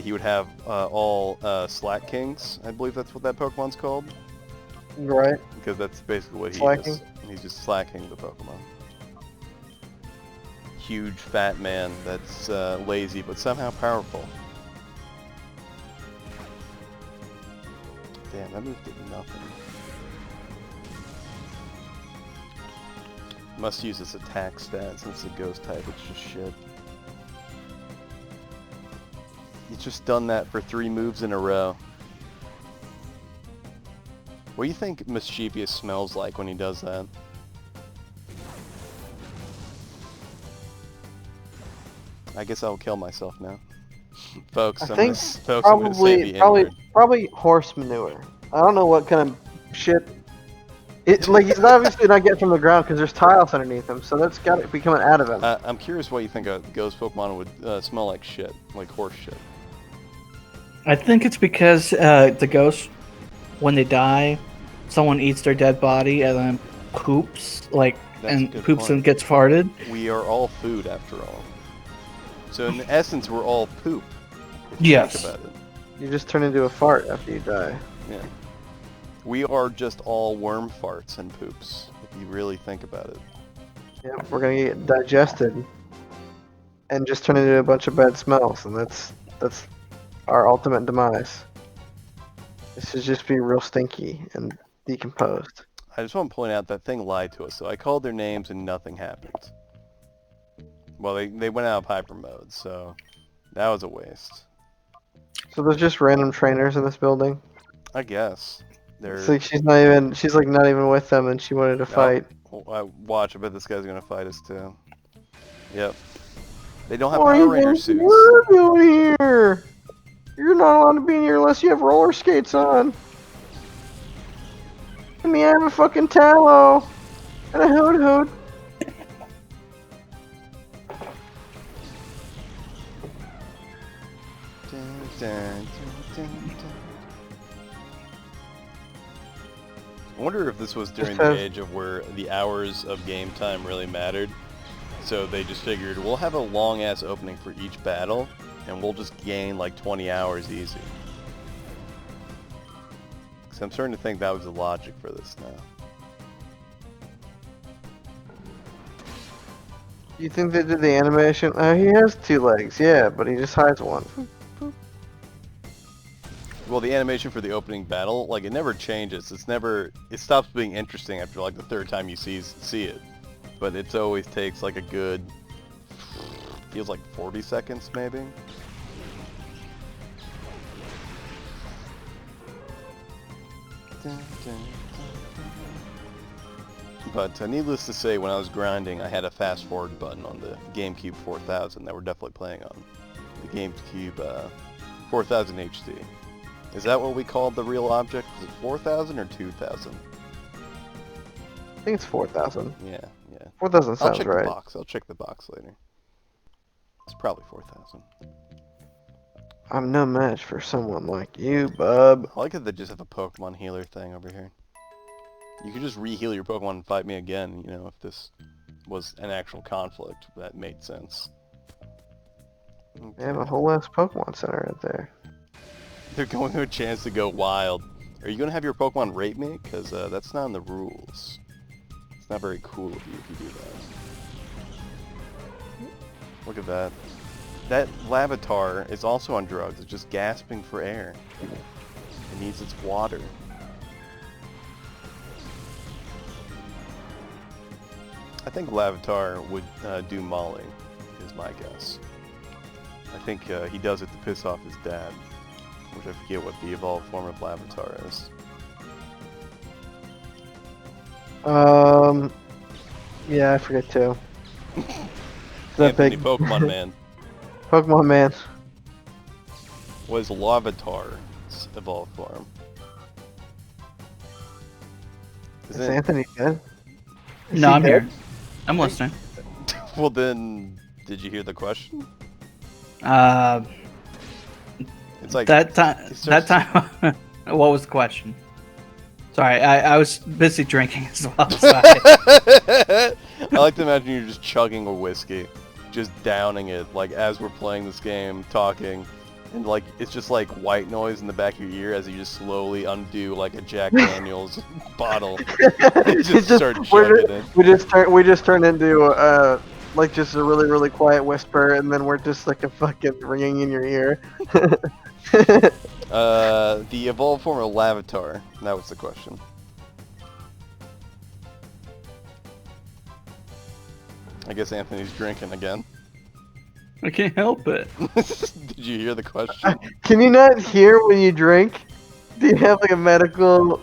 he would have all Slack Kings. I believe that's what that Pokemon's called. Right. Because that's basically what he Slacking. is. He's just slacking the Pokemon. Huge fat man that's lazy but somehow powerful. Damn, that move did nothing. Must use this attack stat since it's a ghost type, it's just shit. He's just done that for 3 moves in a row. What do you think Mischievous smells like when he does that? I guess I'll kill myself now. Folks, I think probably horse manure. I don't know what kind of shit. It's like he's obviously not getting from the ground because there's tiles underneath him, so that's got to be coming out of him. I'm curious what you think a ghost Pokemon would smell like shit, like horse shit. I think it's because the ghosts, when they die, someone eats their dead body and then poops, and gets farted. We are all food after all. So in essence, we're all poop. If you think about it. You just turn into a fart after you die. Yeah. We are just all worm farts and poops, if you really think about it. Yeah, we're gonna get digested and just turn into a bunch of bad smells, and that's our ultimate demise. This should just be real stinky and decomposed. I just want to point out that thing lied to us, so I called their names and nothing happened. Well, they went out of hyper mode, so that was a waste. So there's just random trainers in this building? I guess. It's like she's not even with them and she wanted to fight. Watch, I bet this guy's gonna fight us too. Yep. They don't have Power Ranger suits. What are you doing here? You're not allowed to be in here unless you have roller skates on. Let me have a fucking tallow and a hood. I wonder if this was during the age of where the hours of game time really mattered. So they just figured, we'll have a long-ass opening for each battle, and we'll just gain like 20 hours easy. So I'm starting to think that was the logic for this now. You think they did the animation? Oh, he has 2 legs, yeah, but he just hides one. Well, the animation for the opening battle, like, it never changes. It stops being interesting after like the 3rd time you see it. But it always takes like a good, feels like 40 seconds maybe. But needless to say, when I was grinding, I had a fast forward button on the GameCube 4000 that we're definitely playing on. The GameCube 4000 HD. Is that what we called the real object? Was it 4000 or 2000? I think it's 4,000. Yeah. 4,000 I'll sounds check right. the box. I'll check the box later. It's probably 4000. I'm no match for someone like you, bub. I like that they just have a Pokemon healer thing over here. You could just re-heal your Pokemon and fight me again, you know, if this was an actual conflict. That made sense. Okay. They have a whole ass Pokemon Center right there. They're going to a chance to go wild. Are you going to have your Pokemon rape me? Because that's not in the rules. It's not very cool of you if you do that. Look at that. That Lavatar is also on drugs. It's just gasping for air. It needs its water. I think Lavatar would do Molly, is my guess. I think he does it to piss off his dad, which I forget what the evolved form of Lavatar is. Yeah, I forget too. Anthony, big Pokemon Man. Pokemon Man. What is Lavatar's evolved form? Is Anthony dead? Is No, he I'm dead? here. I'm listening. Well then, did you hear the question? It's like That time. What was the question? Sorry, I was busy drinking as well. Sorry. I like to imagine you're just chugging a whiskey, just downing it, like as we're playing this game, talking, and like it's just like white noise in the back of your ear as you just slowly undo like a Jack Daniels bottle. You just start chugging it. We just turn into like just a really really quiet whisper, and then we're just like a fucking ringing in your ear. The evolved form of Lavatar. That was the question. I guess Anthony's drinking again. I can't help it. Did you hear the question? Can you not hear when you drink? Do you have like a medical?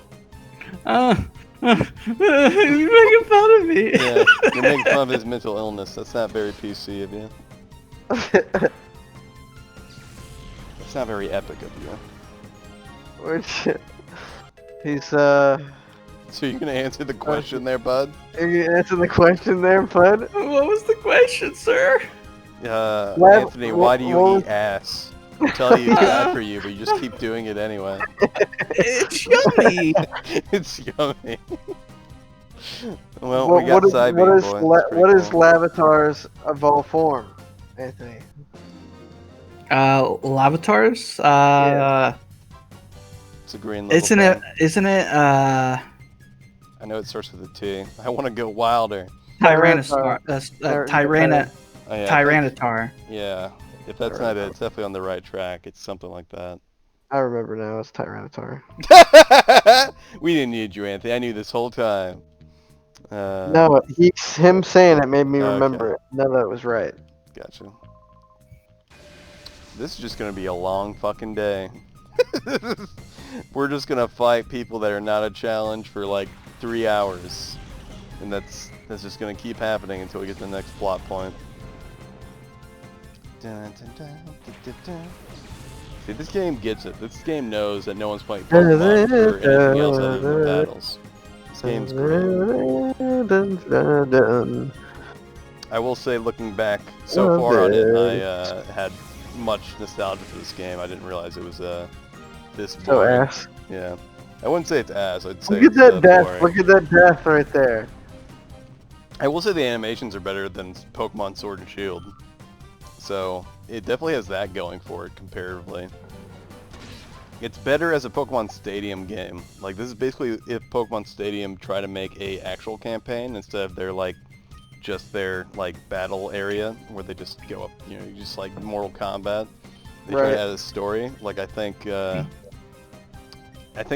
You're making fun of me. Yeah, you're making fun of his mental illness. That's not very PC of you. It's not very epic of you. He's So you're gonna answer the question there, bud? Are you answering the question there, bud? What was the question, sir? Anthony, why do you eat ass? I tell you it's bad for you, but you just keep doing it anyway. It's yummy. It's yummy. Well, we got Psybeam, boy. What is Lavatar's evolved form, Anthony? Lavatars? Yeah. It's a green level Isn't it, I know it starts with a T. I want to go wilder. Tyrannosaur, Oh, yeah, Tyranitar. Yeah. If that's not it, it's definitely on the right track. It's something like that. I remember now, it's Tyranitar. We didn't need you, Anthony. I knew this whole time. No, him saying it made me remember it. No, that was right. Gotcha. This is just gonna be a long fucking day. We're just gonna fight people that are not a challenge for like 3 hours, and that's just gonna keep happening until we get to the next plot point. See, this game gets it. This game knows that no one's playing Pokemon for anything else other than battles. This game's great. I will say, looking back so far on it, I had much nostalgia for this game. I didn't realize it was this boring. So ass. Yeah. I wouldn't say it's ass. I'd say Look at that death. boring. Look at that death right there. I will say the animations are better than Pokemon Sword and Shield. So, it definitely has that going for it comparatively. It's better as a Pokemon Stadium game. Like, this is basically if Pokemon Stadium try to make a actual campaign instead of their, like, just their, like, battle area where they just go up, you know, just like Mortal Kombat. They try to add a story. Like, I think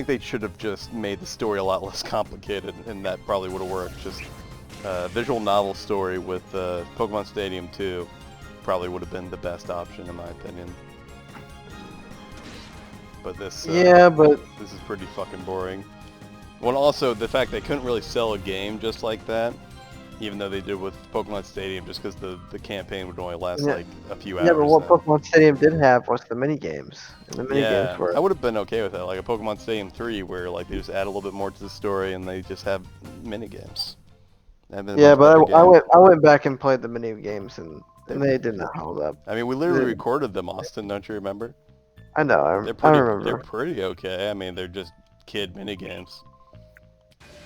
they should have just made the story a lot less complicated, and that probably would have worked. Just visual novel story with Pokemon Stadium 2 probably would have been the best option in my opinion. But this this is pretty fucking boring. Well, also the fact they couldn't really sell a game just like that, even though they did with Pokemon Stadium, just because the campaign would only last Yeah. like a few hours. Yeah, but what then. Pokemon Stadium did have was the mini games. And the mini games Yeah, were. I would have been okay with that, like a Pokemon Stadium 3, where like they just add a little bit more to the story and they just have mini games. Yeah, but I went back and played the mini games and they did not hold up. I mean, we literally recorded them, Austin. Don't you remember? I know. I remember. They're pretty okay. I mean, they're just kid mini games.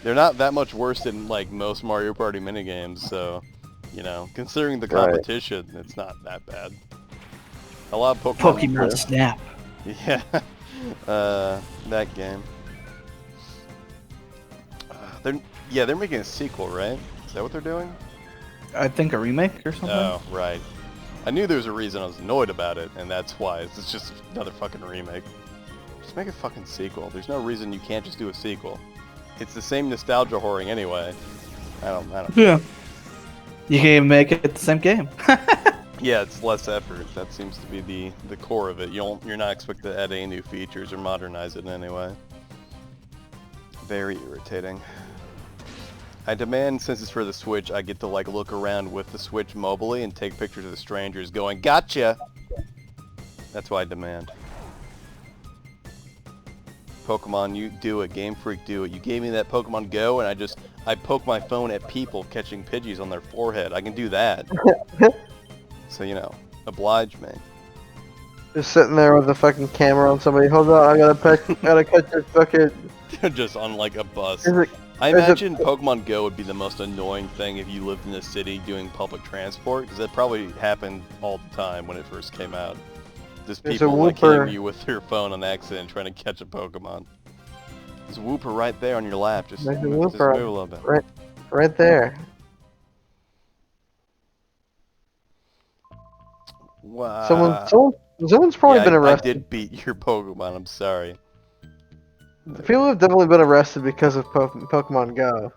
They're not that much worse than like most Mario Party mini games, so you know, considering the competition, it's not that bad. A lot of Pokemon Snap. Yeah, that game. They're making a sequel, right? Is that what they're doing? I think a remake or something. Oh, right. I knew there was a reason I was annoyed about it, and that's why. It's just another fucking remake. Just make a fucking sequel. There's no reason you can't just do a sequel. It's the same nostalgia whoring anyway. I don't know. Yeah. You can even make it the same game. Yeah, it's less effort. That seems to be the core of it. You're not expected to add any new features or modernize it in any way. Very irritating. I demand, since it's for the Switch, I get to like look around with the Switch mobily and take pictures of the strangers going, "Gotcha!" That's what I demand. Pokemon, you do it. Game Freak, do it. You gave me that Pokemon Go, and I poke my phone at people catching Pidgeys on their forehead. I can do that. So, you know, oblige me. Just sitting there with a fucking camera on somebody. Hold on, I gotta catch your fucking... Just on like a bus. I imagine Pokemon Go would be the most annoying thing if you lived in a city doing public transport, because that probably happened all the time when it first came out. Just people like hitting you with their phone on accident trying to catch a Pokemon. There's a Wooper right there on your lap. Just move a little bit. Right there. Wow. Someone's probably been arrested. I did beat your Pokemon. I'm sorry. People have definitely been arrested because of Pokemon Go.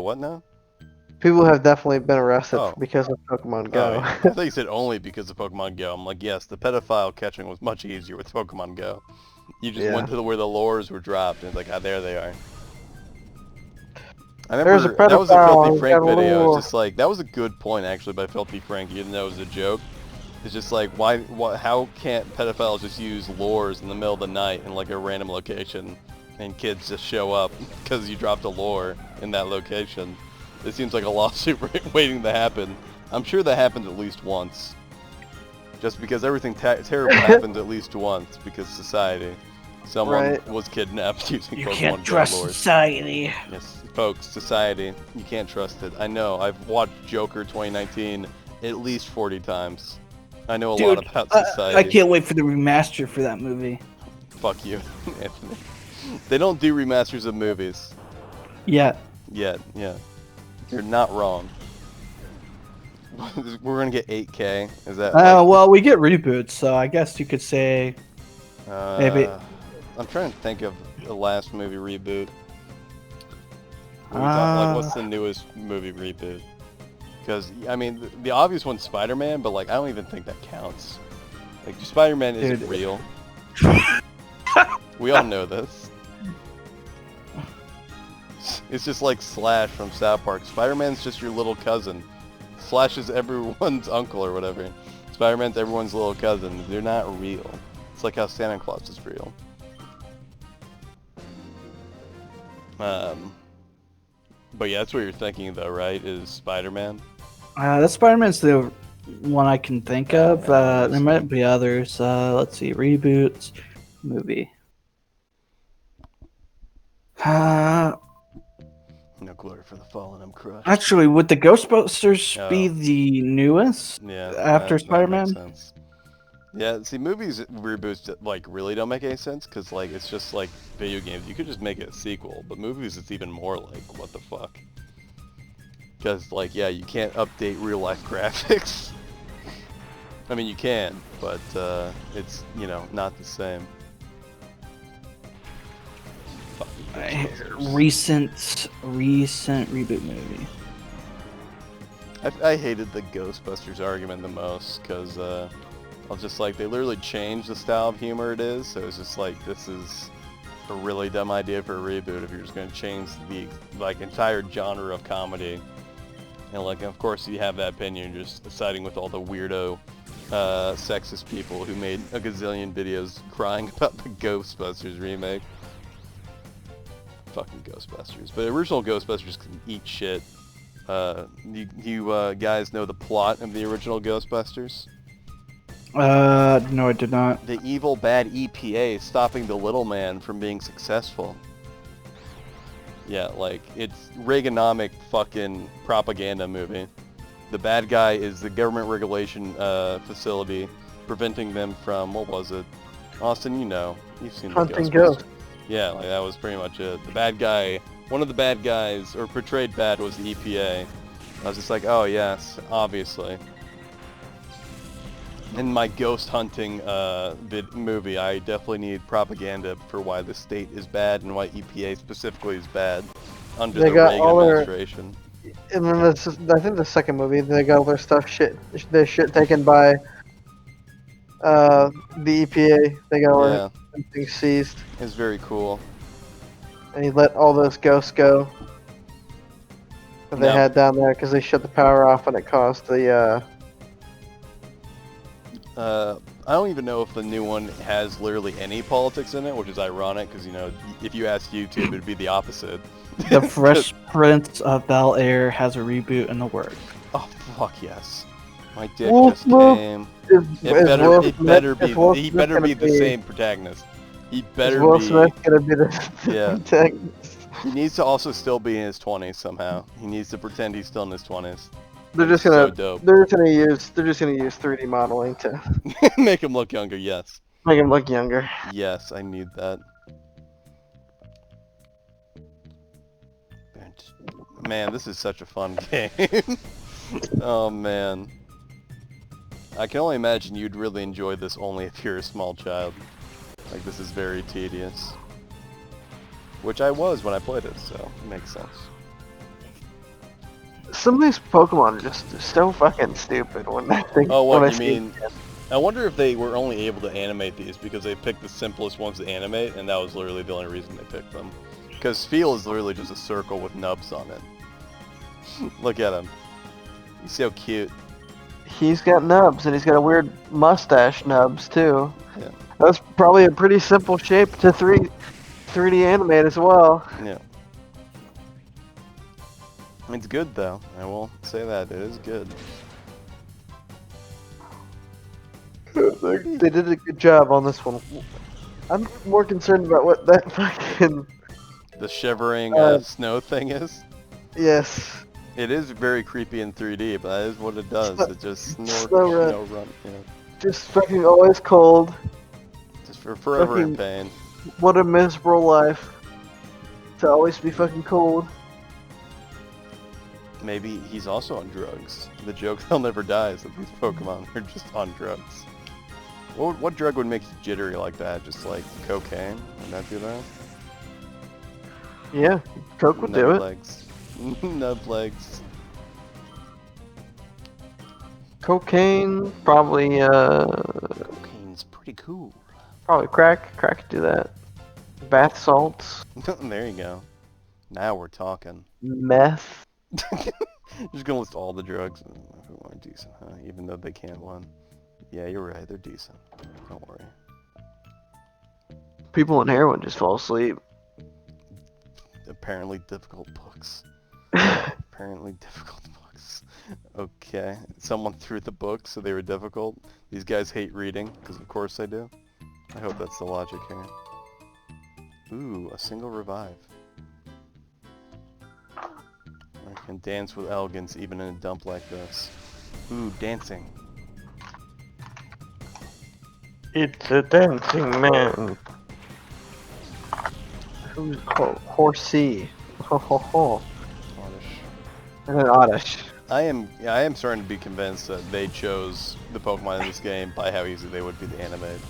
What now? People have definitely been arrested because of Pokemon Go. Oh, I thought you said only because of Pokemon Go. I'm like, yes, the pedophile catching was much easier with Pokemon Go. You just went to where the lures were dropped, and it's like, ah, there they are. I remember that was a Filthy Frank video. It was just like, that was a good point actually by Filthy Frank, even though it was a joke. It's just like, how can't pedophiles just use lures in the middle of the night in like a random location, and kids just show up because you dropped a lure in that location? It seems like a lawsuit waiting to happen. I'm sure that happens at least once. Just because everything terrible happens at least once, because society. Someone was kidnapped using Pokemon Go lures. You can't trust society. Yes, folks, society. You can't trust it. I know. I've watched Joker 2019 at least 40 times. I know a lot about society. I can't wait for the remaster for that movie. Fuck you, Anthony. They don't do remasters of movies. Yet, yeah. You're not wrong. We're gonna get 8K. Is that? Well, we get reboots, so I guess you could say maybe. I'm trying to think of the last movie reboot. Like, what's the newest movie reboot? Because I mean, the obvious one's Spider-Man, but like I don't even think that counts. Like Spider-Man isn't real. We all know this. It's just like Slash from South Park. Spider-Man's just your little cousin. Slash is everyone's uncle or whatever. Spider-Man's everyone's little cousin. They're not real. It's like how Santa Claus is real. But yeah, that's what you're thinking though, right? Is Spider-Man? That Spider-Man's the one I can think of. There might be others. Let's see, reboots, movie. No glory for the fallen, I'm crushed. Actually, would the Ghostbusters be the newest? Yeah. After Spider-Man? That makes sense. Yeah, see, movies reboots like really don't make any sense because like it's just like video games. You could just make it a sequel, but movies it's even more like what the fuck. Because like yeah, you can't update real life graphics. I mean you can, but it's not the same. Recent reboot movie. I hated the Ghostbusters argument the most because I was just like, they literally changed the style of humor it is, so it's just like, this is a really dumb idea for a reboot if you're just going to change the like entire genre of comedy. And like, of course, you have that opinion, just siding with all the weirdo, sexist people who made a gazillion videos crying about the Ghostbusters remake. Fucking Ghostbusters. But original Ghostbusters can eat shit. You guys know the plot of the original Ghostbusters? No, I did not. The evil, bad EPA stopping the little man from being successful. Yeah, like, it's Reaganomic fucking propaganda movie. The bad guy is the government regulation facility preventing them from, what was it? Austin, you know. You've seen the Hunting Ghostbusters. ghosts. Yeah, like, that was pretty much it. The bad guy, one of the bad guys, or portrayed bad, was the EPA. I was just like, oh yes, obviously. In my ghost hunting movie, I definitely need propaganda for why the state is bad and why EPA specifically is bad under They the got Reagan all their- administration. And then I think the second movie, they got all their their shit taken by the EPA. They got all Yeah, their things seized, it's very cool. and he let all those ghosts go that they Yeah. had down there because they shut the power off, and it caused the. I don't even know if the new one has literally any politics in it, which is ironic because, you know, if you ask YouTube, it'd be the opposite. The Fresh Prince of Bel-Air has a reboot in the works. Oh, fuck yes. My dick Whoop, just whoop. came. Is It Will better Smith- be, is Will he Smith better gonna be the same protagonist. He Is better Will be, Smith gonna be the Yeah. protagonist? he needs to also still be in his 20s somehow. He needs to pretend he's still in his 20s. They're just So gonna dope. they're just gonna use 3D modeling to Make him look younger, yes. make him look younger. Yes, I need that. Man, this is such a fun game. Oh man. I can only imagine you'd really enjoy this only if you're a small child. Like, this is very tedious. Which I was when I played it, so it makes sense. Some of these Pokemon are just so fucking stupid when I think. Oh, when what I you see mean? I wonder if they were only able to animate these because they picked the simplest ones to animate, and that was literally the only reason they picked them. Because Feel is literally just a circle with nubs on it. Look at him. He's so cute. He's got nubs and he's got a weird mustache nubs too. Yeah. That's probably a pretty simple shape to 3D animate as well. Yeah. It's good though. I will say that. It is good. They did a good job on this one. I'm more concerned about what that fucking The shivering snow thing is. yes. It is very creepy in 3D, but that is what it does. It just Snow run. snow run. Yeah. Just fucking always cold. Just for forever in Fucking- pain. What a miserable life. To always be fucking cold. Maybe he's also on drugs. The joke they'll never die is that these Pokemon are just on drugs. What drug would make you jittery like that? Just like cocaine? Would that do that? Yeah, Coke would do it. Legs. Nub legs. Cocaine, probably Cocaine's pretty cool. probably crack. Crack could do that. Bath salts, There you go. Now we're talking. meth. Just gonna list all the drugs who aren't decent, huh? Even though they can't one. Yeah, you're right. They're decent. Don't worry. People on heroin just fall asleep. Apparently difficult books. Apparently difficult books. Okay. Someone threw the books, so they were difficult. These guys hate reading, because of course they do. I hope that's the logic here. Ooh, a single revive. I can dance with elegance even in a dump like this. Ooh, dancing. It's a dancing man. Who's Horsey? Ho ho ho. Oddish. And then Oddish. I am starting to be convinced that they chose the Pokemon in this game by how easy they would be to animate.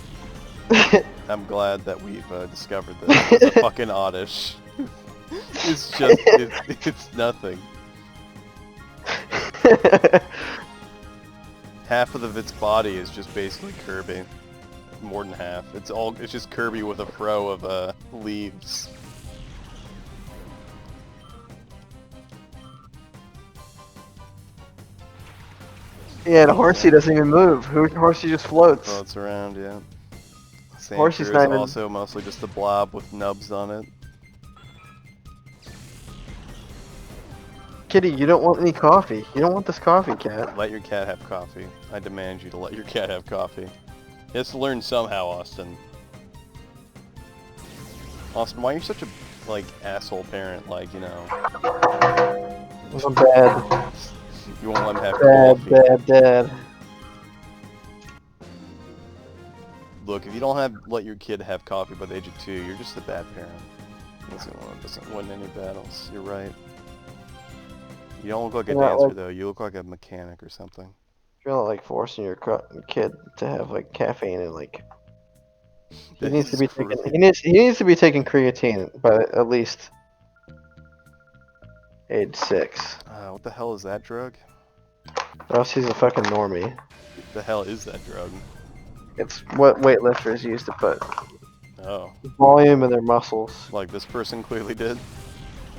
I'm glad that we've discovered this. It's a fucking Oddish. It's just, it's nothing. Half of its body is just basically Kirby. more than half. It's just Kirby with a fro of leaves. Yeah, the horsey doesn't even move. Horsey just floats. Floats around, yeah. Horsey's Sandshrew not is even... also mostly just a blob with nubs on it. Kitty, you don't want any coffee. You don't want this coffee, cat. Let your cat have coffee. I demand you to let your cat have coffee. He has to learn somehow, Austin. Austin, why are you such a, like, asshole parent? Like, you know... I'm bad. You won't let him have Bad, coffee. bad, dad. Look, if you don't let your kid have coffee by the age of 2, you're just a bad parent. Doesn't win any battles. You're right. You don't look like a dancer, though. You look like a mechanic or something. You're not like forcing your kid to have like caffeine and like. He needs to be taking. He needs to be taking creatine by at least age 6. What the hell is that drug? Or else he's a fucking normie. The hell is that drug? It's what weightlifters use to put Oh. volume in their muscles. Like this person clearly did?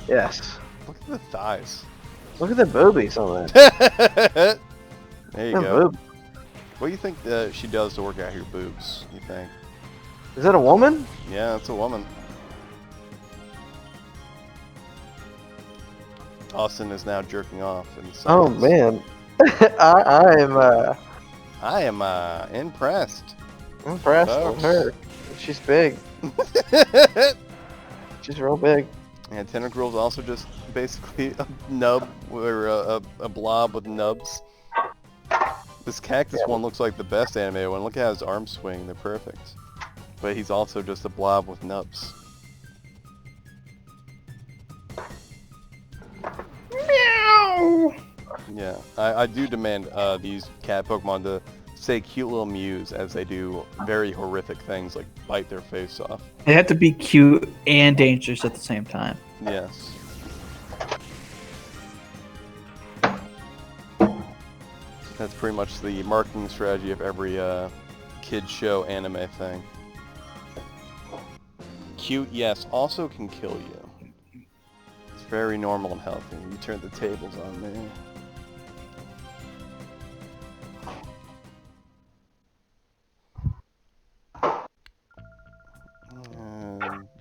Yes. Look at the thighs. Look at the boobies on that. There you go. What do you think she does to work out her boobs, you think? Is that a woman? Yeah, that's a woman. Austin is now jerking off. Oh man. I am impressed. Impressed Folks. with her. She's big. She's real big. And Tentacruel is also just basically a nub, or a blob with nubs. This cactus one looks like the best anime one. Look at how his arms swing, they're perfect. But he's also just a blob with nubs. Meow! Yeah, I do demand these cat Pokemon to say cute little mews as they do very horrific things like bite their face off. They have to be cute and dangerous at the same time. Yes. That's pretty much the marketing strategy of every kid show anime thing. Cute, yes, also can kill you. It's very normal and healthy. You turn the tables on me.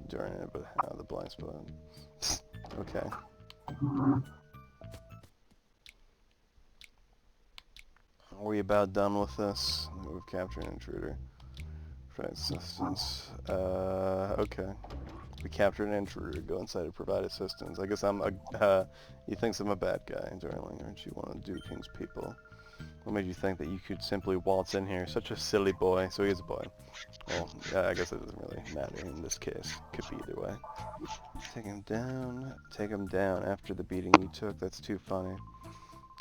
Darn it, but how the blind spot. Okay. Are we about done with this? We've captured an intruder. Provide assistance. Okay. We captured an intruder. Go inside to provide assistance. I guess I'm a, he thinks I'm a bad guy, darling. Aren't you one of Duking's people? What made you think that you could simply waltz in here? Such a silly boy. So he is a boy. Well, I guess it doesn't really matter in this case. Could be either way. Take him down. Take him down after the beating you took. That's too funny.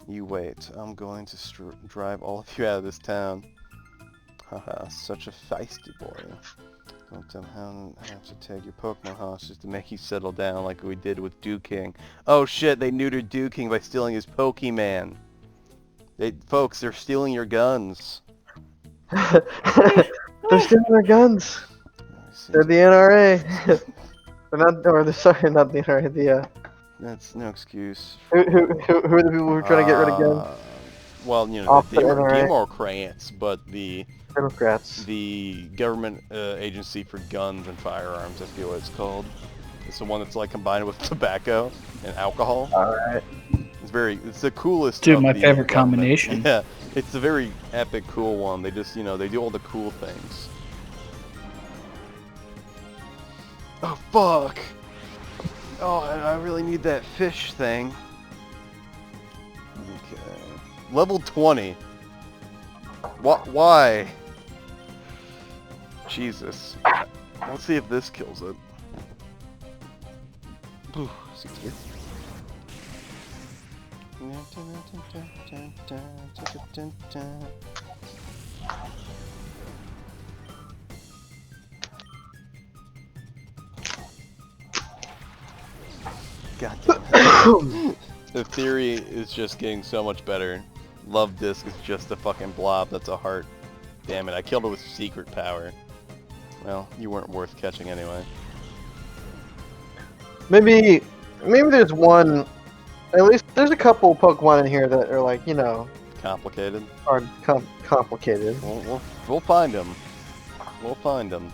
You wait. I'm going to drive all of you out of this town. Haha, such a feisty boy. Don't somehow have to take your Pokemon hostage to make you settle down like we did with Duking. Oh shit, they neutered Duking by stealing his Pokemon. Folks, they're stealing your guns. They're stealing our guns. They're the NRA. They're not, or they're sorry, not the NRA. The That's no excuse. who are the people who are trying to get rid of guns? Well, you know, Off the the NRA. Democrats, but the Democrats. The government agency for guns and firearms, I feel what it's called. It's the one that's like combined with tobacco and alcohol. Alright. It's the coolest. Dude, of my the favorite government. combination. Yeah, it's a very epic, cool one. They just, you know, they do all the cool things. Oh fuck! Oh, I really need that fish thing. Okay. Level 20. Why? Jesus. Let's see if this kills it. Ooh, excuse me. God damn it. The theory is just getting so much better. Love Disc is just a fucking blob that's a heart. Damn it, I killed it with secret power. Well, you weren't worth catching anyway. Maybe there's one. At least there's a couple Pokemon in here that are like, Complicated. are complicated. We'll find them. We'll find them.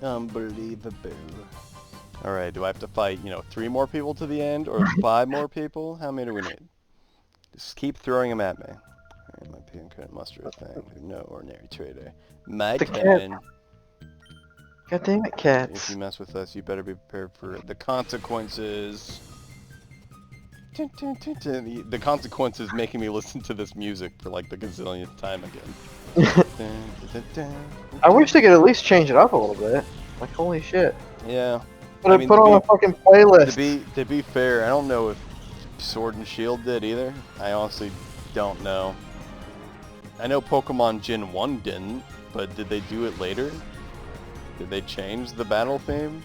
Unbelievable. Alright, do I have to fight, 3 more people to the end, or 5 more people? How many do we need? Just keep throwing them at me. Alright, my pin couldn't muster a thing. No ordinary trader. My The turn. God damn it, If cats. you mess with us, you better be prepared for the consequences. The consequences making me listen to this music for like the gazillionth time again. I wish they could at least change it up a little bit. Like, holy shit. Yeah. Put I mean, on a fucking playlist. To be fair, I don't know if Sword and Shield did either. I honestly don't know. I know Pokemon Gen 1 didn't, but did they do it later? Did they change the battle theme?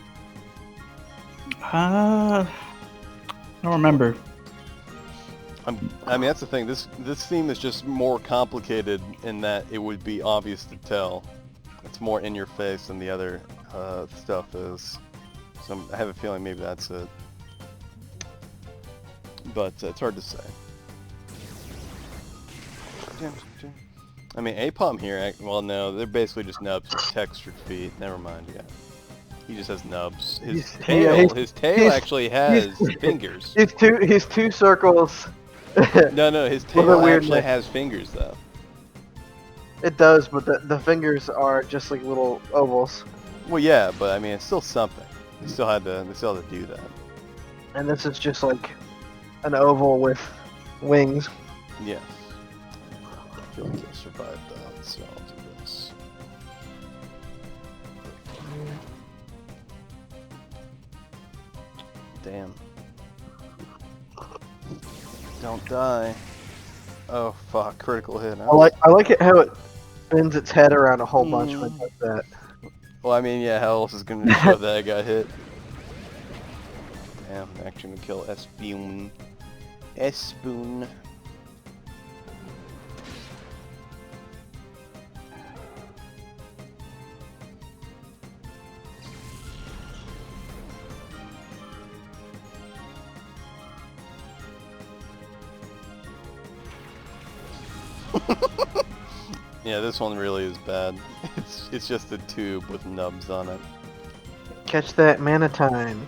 I don't remember. I mean, that's the thing. This theme is just more complicated in that it would be obvious to tell. It's more in your face than the other stuff is. So I have a feeling maybe that's it. But it's hard to say. I mean, Apom here, well, no, they're basically just nubs with textured feet. Never mind, yeah. He just has nubs. His tail actually has fingers. He's two circles. No, his tail actually has fingers, though. It does, but the fingers are just like little ovals. Well, yeah, but I mean, it's still something. They still had to do that. And this is just like an oval with wings. Yes. I feel like I survived that, so I'll do this. Damn. Don't die. Oh fuck, critical hit. I like it how it spins its head around a whole bunch when it does that. Well, I mean, yeah, how else is gonna show that I got hit? Damn, I'm actually gonna kill Espoon. Espoon. Yeah, this one really is bad. It's just a tube with nubs on it. Catch that Manatine.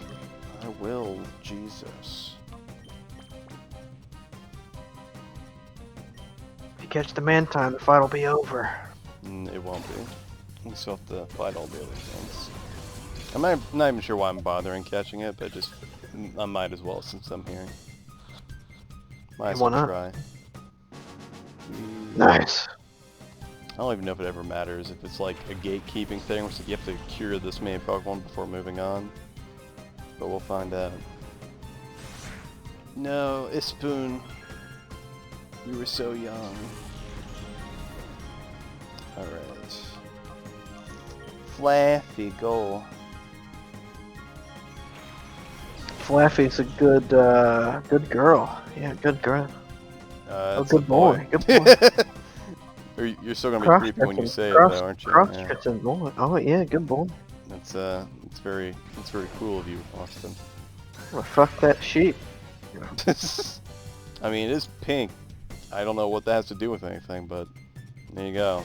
I will, Jesus. If you catch the Manatine, the fight will be over. It won't be. We still have to fight all the other things. I'm not even sure why I'm bothering catching it, but I might as well since I'm here. Might as well try. Nice. I don't even know if it ever matters if it's like a gatekeeping thing, where you have to cure this many Pokemon before moving on. But we'll find out. No, Espoon. You were so young. Alright. Flaffy, go. Flaffy's a good girl. Yeah, good girl. Oh, good boy. Good boy. You're still gonna be creepy when you say it, though, aren't you? Cross-dressing boy. Oh yeah, good boy. It's very cool of you, Austin. Well, fuck that sheep. I mean, it is pink. I don't know what that has to do with anything, but there you go.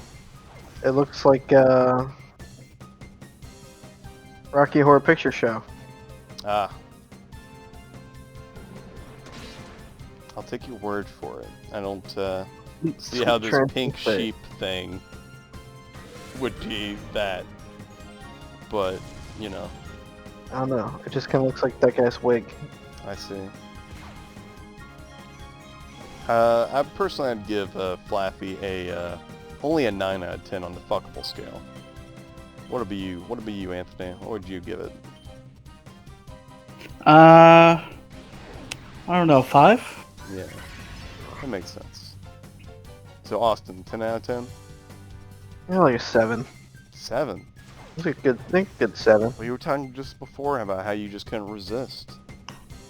It looks like Rocky Horror Picture Show. Ah. I'll take your word for it. I don't see how this pink sheep thing would be that. But, you know. I don't know. It just kind of looks like that guy's wig. I see. I personally would give Flaffy only a 9 out of 10 on the fuckable scale. What would be you, Anthony? What would you give it? I don't know, 5? Yeah, that makes sense. So Austin, 10 out of 10? Yeah, like a 7. 7? It's a good, I think good 7. Well, you were talking just before about how you just couldn't resist.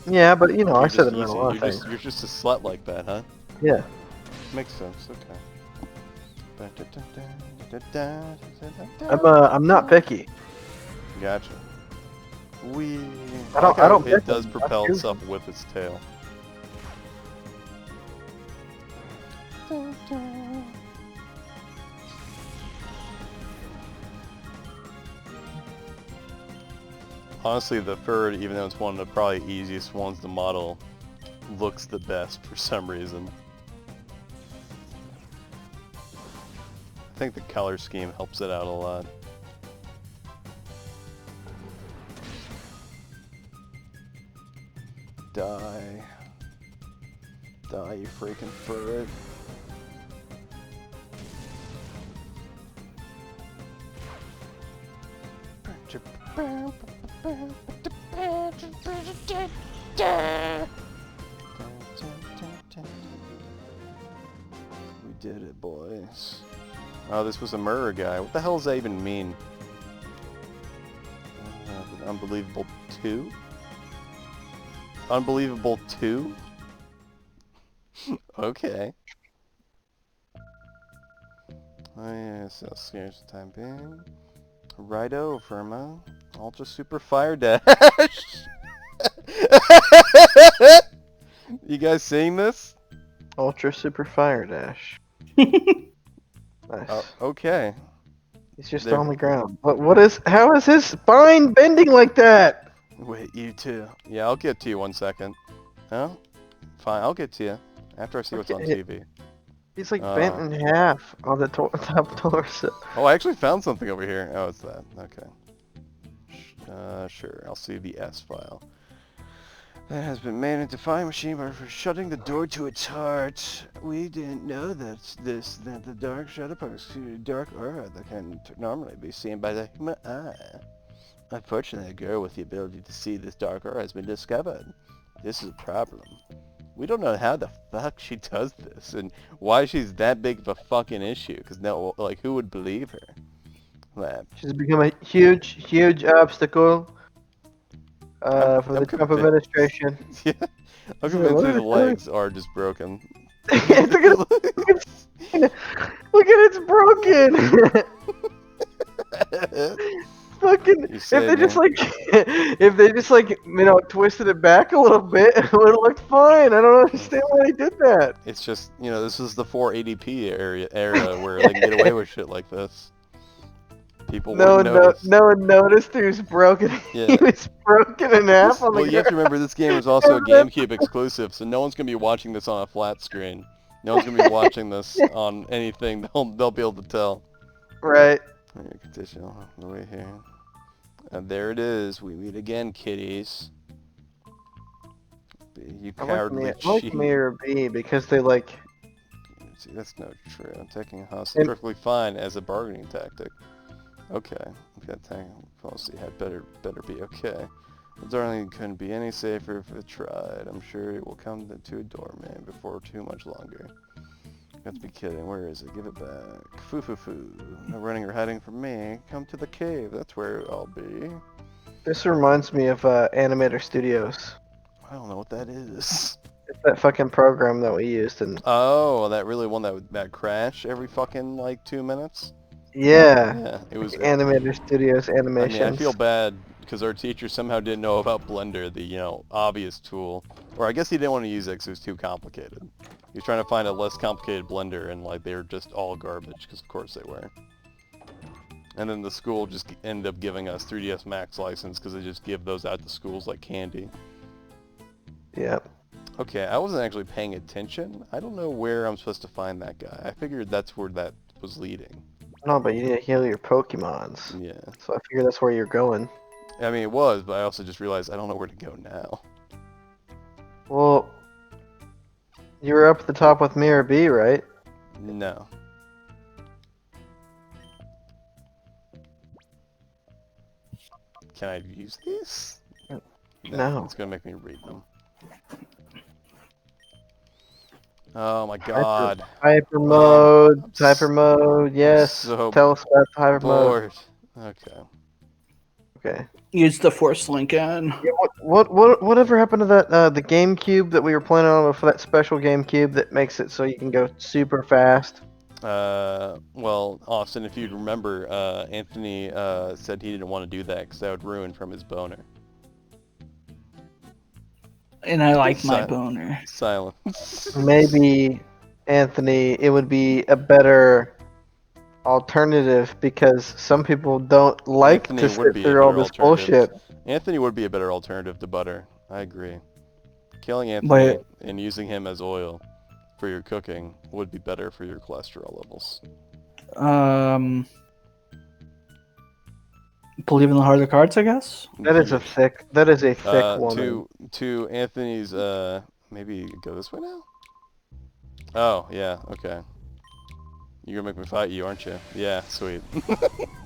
Yeah, but you know, I You're said just it in a easy. lot of things. You're just a slut like that, huh? Yeah. Makes sense. Okay. I'm not picky. Gotcha. We. I don't It pick does them. propel itself with its tail. Honestly, the third, even though it's one of the probably easiest ones to model, looks the best for some reason. I think the color scheme helps it out a lot. Die. Die, you freaking ferret. We did it, boys. Oh, this was a murder guy. What the hell does that even mean? Unbelievable 2? Unbelievable 2? Okay. Oh yeah, so scarce the time being. Righto, Firma. Ultra Super Fire Dash! You guys seeing this? Ultra Super Fire Dash. Nice. Oh, okay. He's just There. on the ground. How is his spine bending like that? Wait, you too. Yeah, I'll get to you 1 second. Huh? Fine, I'll get to you. After I see what's on TV. He's like bent in half on the top torso. Oh, I actually found something over here. Oh, it's that. Okay. Sure. I'll see the S file. That has been made into flying machine by shutting the door to its heart. We didn't know that the dark shadow parts a dark aura that can normally be seen by the human eye. Unfortunately, a girl with the ability to see this dark aura has been discovered. This is a problem. We don't know how the fuck she does this and why she's that big of a fucking issue. Cause no, like, who would believe her? Well, She's become a huge obstacle for the Trump administration. Yeah, I'm convinced his legs are just broken. Look at it's broken. Fucking if they just like twisted it back a little bit, it would have looked fine. I don't understand why they did that. It's just, this is the 480p era where they can get away with shit like this. People wouldn't notice. No one noticed he was broken. Yeah. He was broken in half on the Well, you have to remember this game is also a GameCube exclusive, so no one's gonna be watching this on a flat screen. No one's gonna be watching this on anything. They'll be able to tell. Right. Condition all the way here. And there it is. We meet again, kiddies. You cowardly cheat. I like Mirror B because they like. See, that's not true. I'm taking a hostage perfectly fine as a bargaining tactic. Okay. That policy had better be okay. The darling couldn't be any safer if it tried. I'm sure it will come to a doorman before too much longer. You have to be kidding. Where is it? Give it back. Foo. No running or hiding from me. Come to the cave. That's where I'll be. This reminds me of Animator Studios. I don't know what that is. It's that fucking program that we used and. Oh, that really one that crash every fucking like 2 minutes. Yeah. It was Animator Studios animations. I mean, I feel bad because our teacher somehow didn't know about Blender, the obvious tool, or I guess he didn't want to use it because it was too complicated. He was trying to find a less complicated Blender, and like they were just all garbage because of course they were. And then the school just ended up giving us 3ds Max license because they just give those out to schools like candy. Yep. Okay, I wasn't actually paying attention. I don't know where I'm supposed to find that guy. I figured that's where that was leading. No, but you need to heal your Pokemons. Yeah. So I figure that's where you're going. I mean, it was, but I also just realized I don't know where to go now. Well, you were up at the top with Mirror B, right? No. Can I use these? No. It's gonna make me read them. Oh my god. Hyper mode, yes. So Tell us about hyper mode. bored. Okay. Okay. Use the Force Lincoln. Yeah, whatever happened to that the GameCube that we were playing on for that special GameCube that makes it so you can go super fast? Well, Austin, if you'd remember, Anthony said he didn't want to do that because that would ruin from his boner. And I like my boner. Silence. Maybe, Anthony, it would be a better alternative because some people don't like Anthony to would sit be a through all better this bullshit. Anthony would be a better alternative to butter. I agree. Killing Anthony and using him as oil for your cooking would be better for your cholesterol levels. Believe in the heart of the cards, I guess. That is a thick woman. To Anthony's maybe go this way now? Oh, yeah, okay. You're gonna make me fight you, aren't you? Yeah, sweet.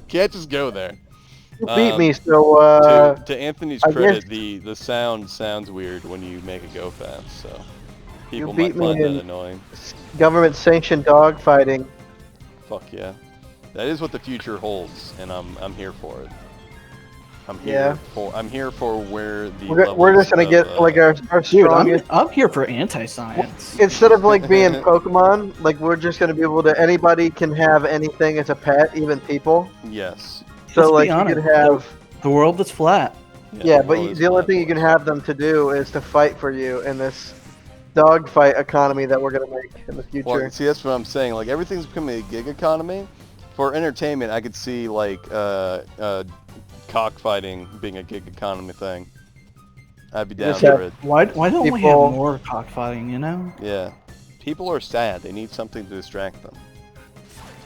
Can't just go there. You beat me, so to Anthony's credit, the sound sounds weird when you make it go fast, so people might find that annoying. Government sanctioned dog fighting. Fuck yeah. That is what the future holds, and I'm here for it. I'm here for where the we're just gonna get like our strongest. I'm here for anti-science. Instead of like being Pokemon, like we're just gonna be able to. Anybody can have anything as a pet, even people. Yes. So like you could have the world is flat. Yeah, but the only thing you can have them to do is to fight for you in this dogfight economy that we're gonna make in the future. Well, see, that's what I'm saying. Like everything's becoming a gig economy. For entertainment, I could see like cockfighting being a gig economy thing. I'd be down for it. Why don't we have more cockfighting, you know? Yeah. People are sad. They need something to distract them.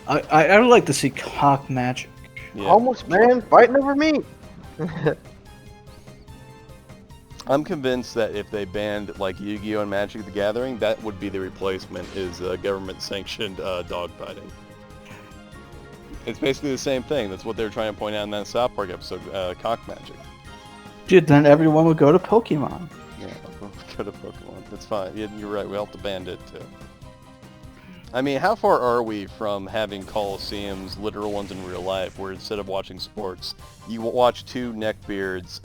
I would like to see cock magic. Yeah. Almost, man. Fighting over me. I'm convinced that if they banned like Yu-Gi-Oh! And Magic the Gathering, that would be the replacement, is government-sanctioned dogfighting. It's basically the same thing. That's what they were trying to point out in that South Park episode, cock magic. Dude, then everyone would go to Pokemon. Yeah, go to Pokemon. That's fine. Yeah, you're right. We have to ban it too. I mean, how far are we from having Colosseums, literal ones in real life, where instead of watching sports, you watch two neckbeards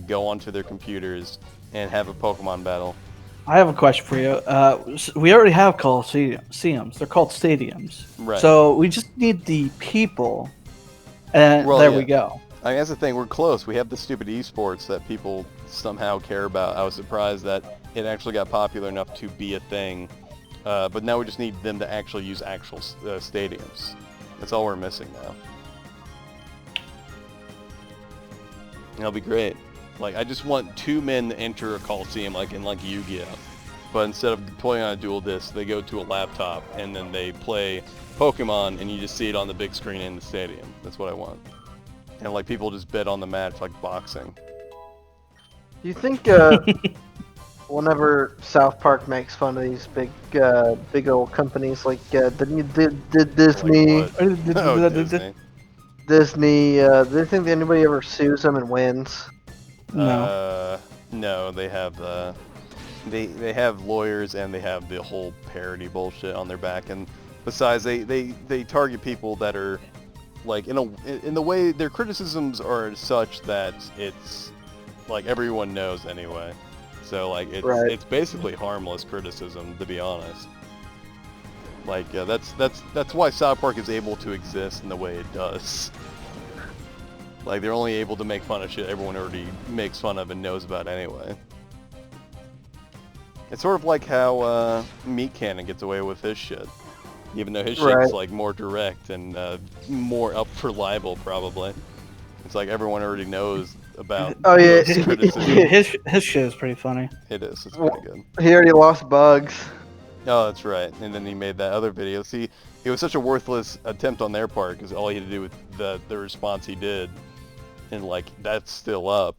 go onto their computers and have a Pokemon battle? I have a question for you. We already have Colosseums. They're called stadiums. Right. So we just need the people, and we go. I mean, that's the thing. We're close. We have the stupid esports that people somehow care about. I was surprised that it actually got popular enough to be a thing. But now we just need them to actually use actual stadiums. That's all we're missing now. That'll be great. Like, I just want two men to enter a Colosseum, like in like Yu-Gi-Oh! But instead of playing on a dual disc, they go to a laptop and then they play Pokemon, and you just see it on the big screen in the stadium. That's what I want. And like people just bet on the match, like boxing. Do you think whenever South Park makes fun of these big old companies like Disney, Disney, do you think anybody ever sues them and wins? No. No, they have they have lawyers and they have the whole parody bullshit on their back, and besides they target people that are like in the way their criticisms are such that it's like everyone knows anyway. So like it's basically harmless criticism, to be honest. Like that's why South Park is able to exist in the way it does. Like, they're only able to make fun of shit everyone already makes fun of and knows about anyway. It's sort of like how Meat Cannon gets away with his shit. Even though his shit's, like, more direct and more up for libel, probably. It's like everyone already knows about his criticism. His shit is pretty funny. It is. It's pretty good. He already lost Bugs. Oh, that's right. And then he made that other video. See, it was such a worthless attempt on their part, because all he had to do with the response he did, and like that's still up.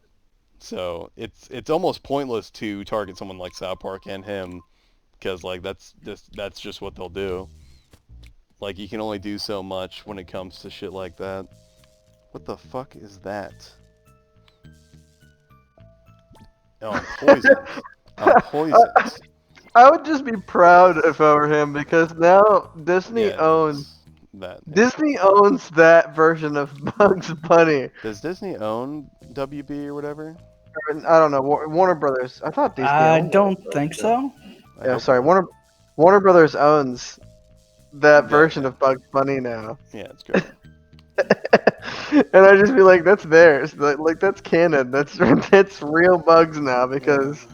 So it's almost pointless to target someone like South Park and him, because like that's just what they'll do. Like, you can only do so much when it comes to shit like that. What the fuck is that? Oh, I'm poisoned. I'm poisoned. I would just be proud if I were him, because now Disney owns that. Disney owns that version of Bugs Bunny. Does Disney own WB or whatever? I don't know. Warner Brothers. I thought Disney I owned don't it. think so. I Yeah, hope sorry. not. Warner Brothers owns that Yeah, version yeah. of Bugs Bunny now. Yeah, it's great. And I just be like, that's theirs. Like that's canon. That's real bugs now because.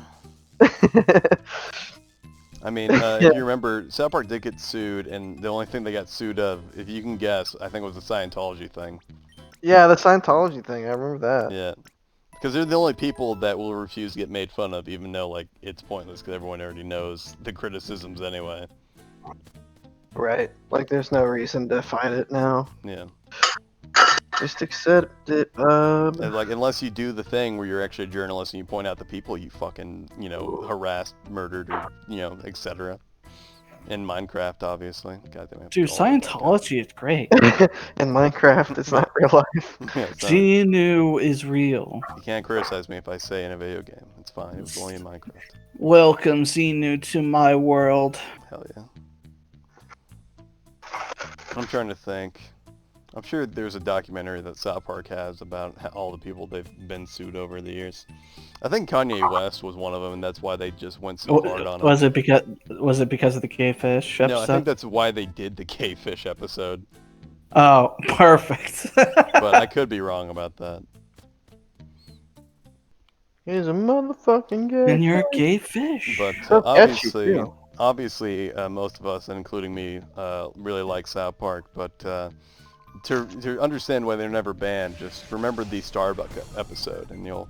I mean, if you remember, South Park did get sued, and the only thing they got sued of, if you can guess, I think it was the Scientology thing. Yeah, the Scientology thing. I remember that. Yeah. Because they're the only people that will refuse to get made fun of, even though, like, it's pointless, because everyone already knows the criticisms anyway. Right. Like, there's no reason to fight it now. Yeah. Just accept it. And, like, unless you do the thing where you're actually a journalist and you point out the people you fucking, you know, harassed, murdered, or, you know, etc. In Minecraft, obviously. God damn it. Dude, Scientology is great. In Minecraft, it's not real life. Yeah, it's not. Xenu is real. You can't criticize me if I say in a video game. It's fine. It was only in Minecraft. Welcome, Xenu, to my world. Hell yeah. I'm trying to think. I'm sure there's a documentary that South Park has about all the people they've been sued over the years. I think Kanye West was one of them, and that's why they just went so hard on him. Was it because of the gay fish episode? No, I think that's why they did the gay fish episode. Oh, perfect. But I could be wrong about that. He's a motherfucking gay. And you're a gay fish. But So catchy, obviously, most of us, including me, really like South Park. But to understand why they're never banned, just remember the Starbucks episode, and you'll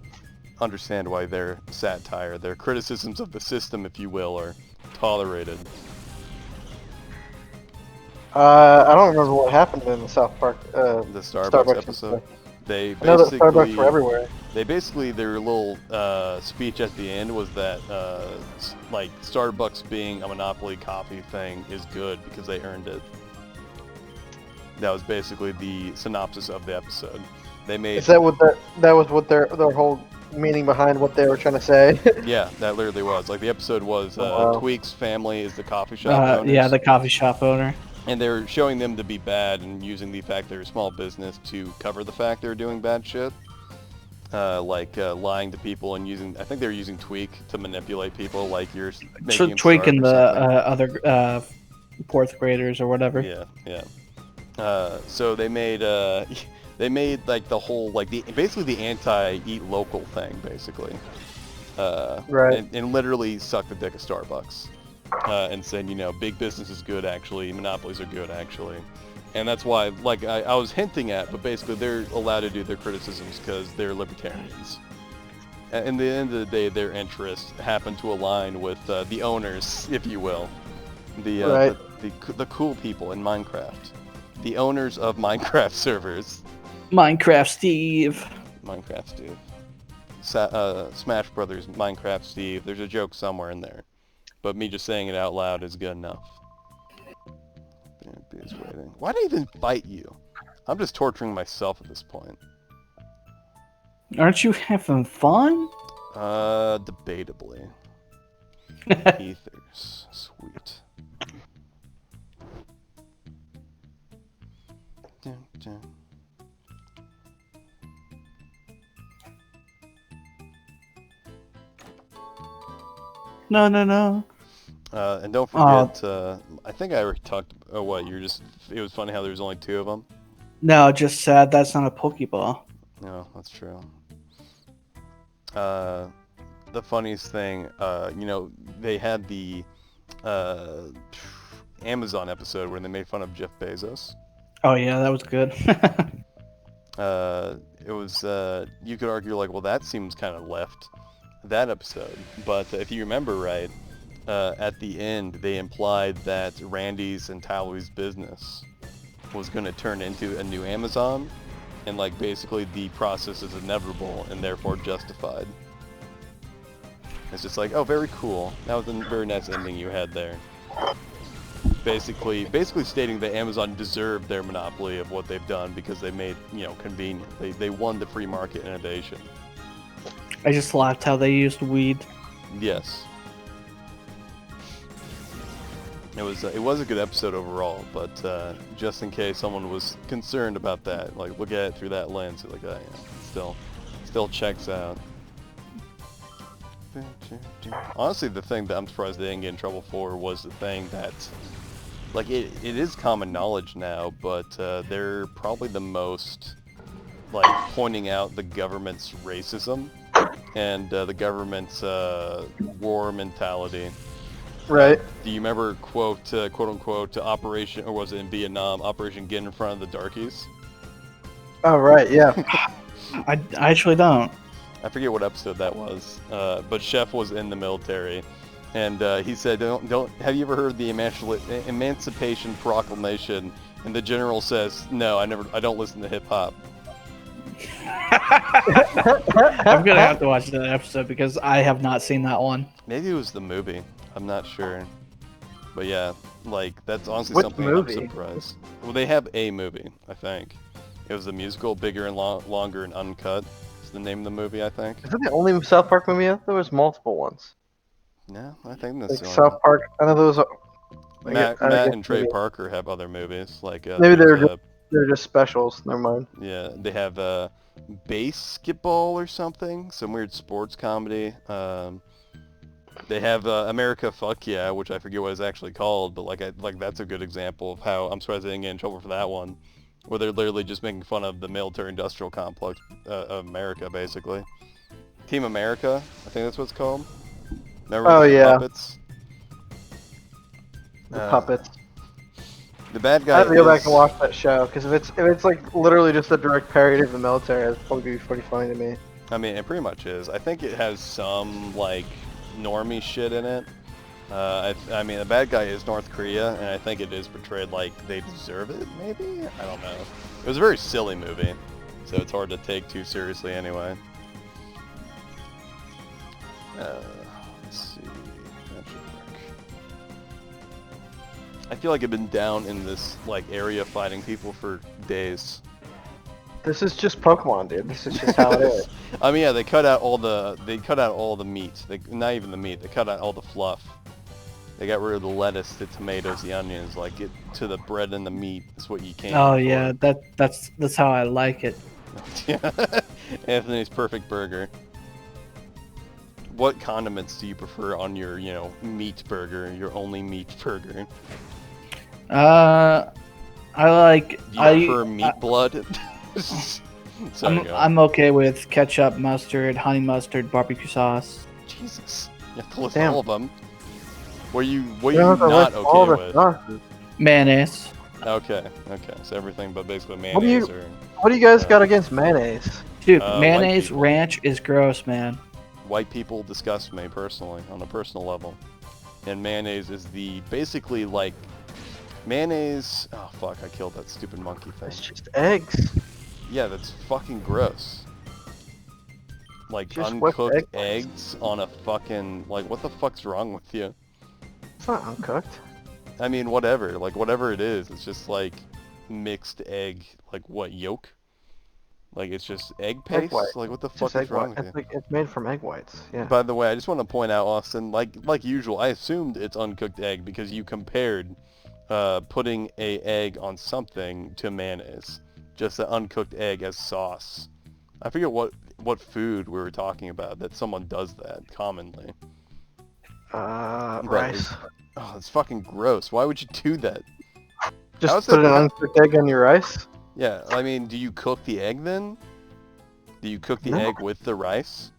understand why their satire, their criticisms of the system, if you will, are tolerated. I don't remember what happened in the South Park. The Starbucks episode. They I know that basically, Starbucks were everywhere. their little speech at the end was that like Starbucks being a monopoly coffee thing is good because they earned it. That was basically the synopsis of the episode. They made. Is that what that was? What their whole meaning behind what they were trying to say? Yeah, that literally was. Like the episode was wow. Tweak's family is the coffee shop owners. Yeah, the coffee shop owner. And they're showing them to be bad and using the fact they're a small business to cover the fact they're doing bad shit. Like lying to people and using, I think they're using Tweak to manipulate people, like you're making them Tweak and starve the or something. other fourth graders or whatever. Yeah, yeah. So they made like the whole, like basically the anti-eat local thing, basically. Right. And literally suck the dick of Starbucks. And saying, you know, big business is good actually, monopolies are good actually. And that's why, like I was hinting at, but basically they're allowed to do their criticisms because they're libertarians. And in the end of the day, their interests happen to align with the owners, if you will. The cool people in Minecraft. The owners of Minecraft servers. Minecraft Steve. Minecraft Steve. Smash Brothers Minecraft Steve. There's a joke somewhere in there. But me just saying it out loud is good enough. Why did I even fight you? I'm just torturing myself at this point. Aren't you having fun? Debatably. Ethers. Sweet. Dun, dun. No. And don't forget, I think I already talked, it was funny how there was only 2 of them? No, just sad that's not a Pokeball. No, that's true. The funniest thing, you know, they had the Amazon episode where they made fun of Jeff Bezos. Oh yeah, that was good. It was, you could argue like, well, that seems kind of left, that episode. But if you remember right, at the end, they implied that Randy's and Tally's business was going to turn into a new Amazon, and like basically the process is inevitable and therefore justified. It's just like, oh, very cool. That was a very nice ending you had there. Basically stating that Amazon deserved their monopoly of what they've done because they made, you know, convenient. They won the free market innovation. I just laughed how they used weed. Yes. It was a good episode overall, but just in case someone was concerned about that, like look at it through that lens, like that, still checks out. Honestly, the thing that I'm surprised they didn't get in trouble for was the thing that, like, it is common knowledge now, but they're probably the most, like, pointing out the government's racism and the government's war mentality. Right. Do you remember quote unquote Operation, or was it in Vietnam, Operation Get in Front of the Darkies? Oh right, yeah. I actually don't. I forget what episode that was, but Chef was in the military, and he said, "Don't. Have you ever heard the Emancipation Proclamation?" And the general says, "No, I don't listen to hip hop." I'm gonna have to watch that episode because I have not seen that one. Maybe it was the movie. I'm not sure, but yeah, like that's honestly Which something movie? I'm surprised. Well, they have a movie, I think. It was the musical, Bigger and Longer and Uncut. Is the name of the movie, I think. Is that the only South Park movie? There was multiple ones. No, I think that's Like the only South Park. I know there was. Matt and Trey Parker have other movies, like Maybe there's, they're just specials. Never mind. yeah, they have Basketball or something, some weird sports comedy. They have America Fuck Yeah, which I forget what it's actually called, but like that's a good example of how I'm surprised they didn't get in trouble for that one, where they're literally just making fun of the military-industrial complex of America, basically. Team America, I think that's what it's called. Remember Oh, the yeah. puppets? The puppets. The bad I guy have to go back is- and watch that show because if it's like literally just a direct parody of the military, it'd probably be pretty funny to me. I mean, it pretty much is. I think it has some, like, normie shit in it. I mean, the bad guy is North Korea, and I think it is portrayed like they deserve it, maybe? I don't know. It was a very silly movie, so it's hard to take too seriously anyway. Let's see. That should work. I feel like I've been down in this, like, area fighting people for days. This is just Pokemon, dude. This is just how it is. I mean, yeah, they cut out all the meat. Not even the meat. They cut out all the fluff. They got rid of the lettuce, the tomatoes, the onions. Like, get to the bread and the meat. That's what you came Oh for. yeah, that's how I like it. Yeah. Anthony's perfect burger. What condiments do you prefer on your, meat burger? Your only meat burger? I like. Do you prefer meat blood? Sorry, go on. I'm okay with ketchup, mustard, honey mustard, barbecue sauce. Jesus, you have to list Damn. all of them. What are you You don't have to not list all okay the with? sauces. Mayonnaise. Okay, so everything but basically What do mayonnaise What do you guys got against mayonnaise? Dude, white mayonnaise people. ranch is gross, man. White people disgust me personally, on a personal level. And mayonnaise is basically like, mayonnaise, oh fuck, I killed that stupid monkey thing. It's just eggs. Yeah, that's fucking gross. Like, Just whipped uncooked egg eggs on a fucking, like, what the fuck's wrong with you? It's not uncooked. I mean, whatever, like, whatever it is, it's just like mixed egg, like what, yolk? Like, it's just egg paste? white. Like, what the It's fuck just is egg wrong white. with It's you? like it's made from egg whites. Yeah. By the way, I just want to point out, Austin, like usual, I assumed it's uncooked egg because you compared putting a egg on something to mayonnaise. Just an uncooked egg as sauce. I forget what food we were talking about that someone does that commonly. Rice. Oh, it's fucking gross. Why would you do that? Just How's put that- an uncooked egg on your rice. Yeah, I mean, do you cook the egg then? Do you cook the No. egg with the rice?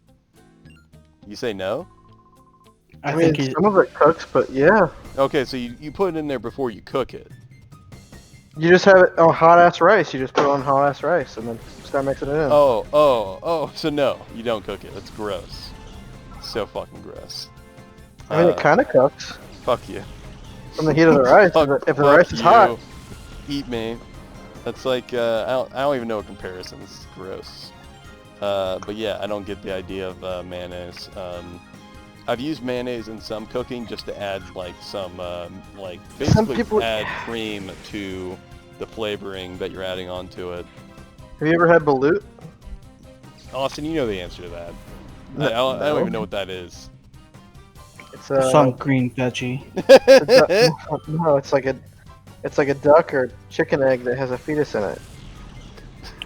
You say no? I mean, think some of it cooks, but yeah. Okay, so you put it in there before you cook it. You just have it on hot ass rice. You just put it on hot ass rice and then start mixing it in. Oh, so no, you don't cook it. That's gross. So fucking gross. I mean, it kind of cooks Fuck you. from the heat of the rice. If the rice is hot. Eat me. That's like, I don't even know a comparison. This is gross. But yeah, I don't get the idea of mayonnaise. I've used mayonnaise in some cooking just to add like some, like basically people- add cream to the flavoring that you're adding onto it. Have you ever had balut? Austin, you know the answer to that. No. I don't even know what that is. Some green veggie. No, it's like a duck or chicken egg that has a fetus in it.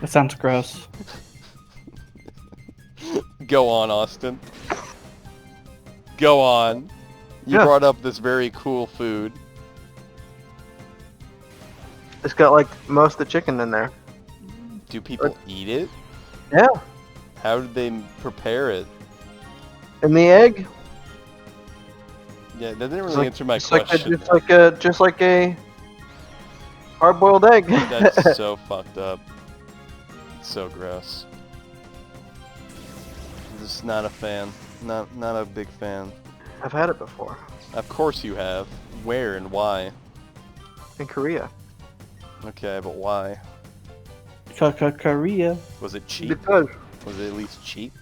That sounds gross. Go on, Austin. Go on. You Yeah. brought up this very cool food. It's got like most of the chicken in there. Do people eat it? Yeah. How did they prepare it? And the egg? Yeah, that didn't really answer my Just like question. just like a hard-boiled egg. That's so fucked up. It's so gross. Just not a fan. Not a big fan. I've had it before. Of course you have. Where and why? In Korea. Okay, but why? Korea. Was it cheap? Because Was it at least cheap?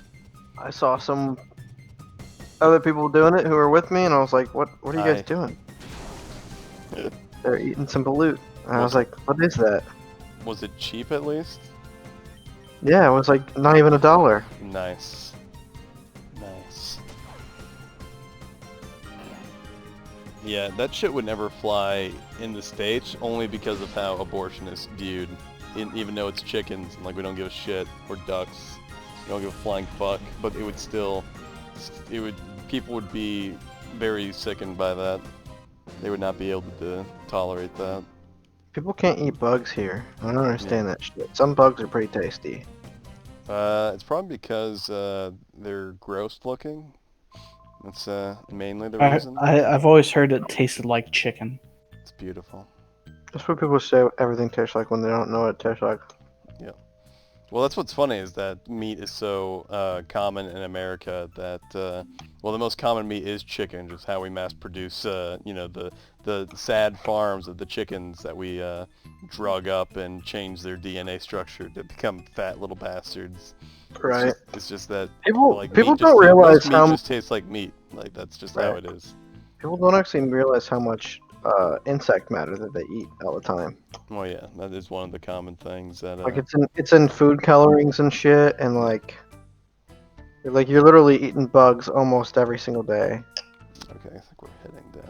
I saw some other people doing it who were with me, and I was like, "What are you guys doing?" They're eating some balut, and I was like, "What is that?" Was it cheap at least? Yeah, it was like not even $1. Nice. Nice. Yeah, that shit would never fly in the States only because of how abortion is viewed. Even though it's chickens, and like we don't give a shit, or ducks, we don't give a flying fuck, but it would still, people would be very sickened by that. They would not be able to tolerate that. People can't eat bugs here. I don't understand that shit. Some bugs are pretty tasty. It's probably because they're gross looking. That's mainly the reason. I've always heard it tasted like chicken. It's beautiful. That's what people say everything tastes like when they don't know what it tastes like. Yeah. Well, that's what's funny is that meat is so common in America that, well, the most common meat is chicken, just how we mass produce, you know, the sad farms of the chickens that we drug up and change their DNA structure to become fat little bastards. Right. It's just that People like, don't realize meat how just tastes like meat. Like that's just how it is. people don't actually realize how much insect matter that they eat all the time. Well, yeah, that is one of the common things that. Like it's in food colorings and shit, and like you're literally eating bugs almost every single day. Okay, I think we're heading down.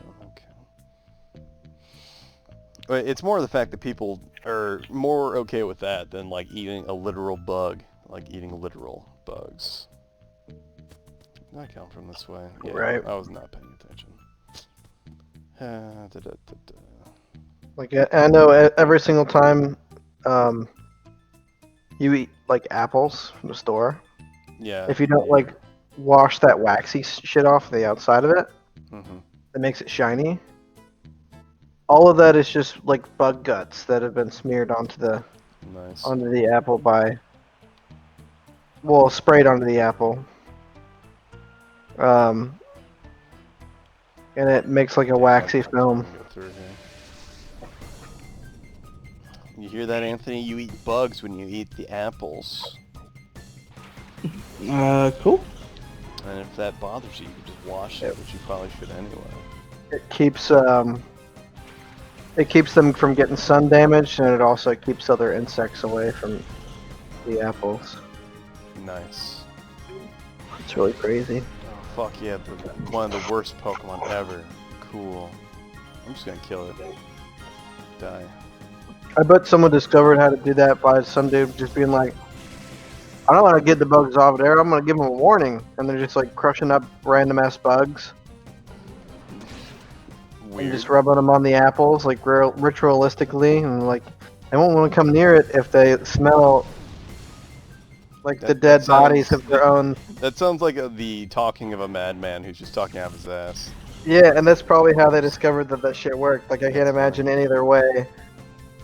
Okay. It's more the fact that people are more okay with that than like eating a literal bug, like eating literal bugs. Did I come from this way? Yeah, Right. I was not paying attention. Like I know every single time you eat like apples from the store, Yeah. if you don't like wash that waxy shit off the outside of it, that makes it shiny. All of that is just like bug guts that have been smeared onto the apple by, well, sprayed onto the apple. And it makes like a waxy film. You hear that, Anthony? You eat bugs when you eat the apples. Cool. And if that bothers you, you can just wash it, which you probably should anyway. It keeps them from getting sun damage, and it also keeps other insects away from the apples. Nice. It's really crazy. Oh, fuck yeah, one of the worst Pokemon ever. Cool. I'm just gonna kill it. Die. I bet someone discovered how to do that by some dude just being like, I don't want to get the bugs off there, I'm going to give them a warning. And they're just like crushing up random ass bugs. Weird. And just rubbing them on the apples, like ritualistically. And like, they won't want to come near it if they smell like the dead bodies of their own. That sounds like the talking of a madman who's just talking out of his ass. Yeah, and that's probably how they discovered that shit worked. Like, I can't imagine any other way.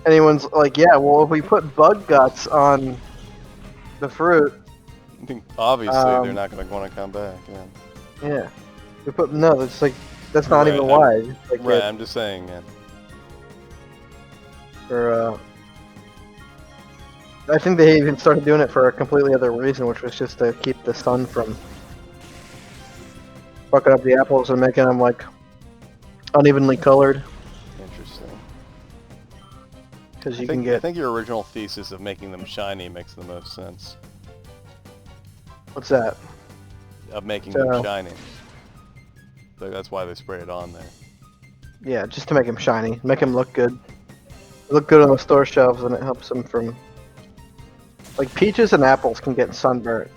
Anyone's like, yeah, well, if we put bug guts on the fruit, obviously they're not going to want to come back. Yeah. We put that's like that's not even why. Like right, I'm just saying. Yeah. I think they even started doing it for a completely other reason, which was just to keep the sun from fucking up the apples and making them like unevenly colored. Interesting. Because I think your original thesis of making them shiny makes the most sense. What's that? Of making them shiny. That's why they spray it on there. Yeah, just to make them shiny, make them look good. Look good on the store shelves, and it helps them from. Like peaches and apples can get sunburnt.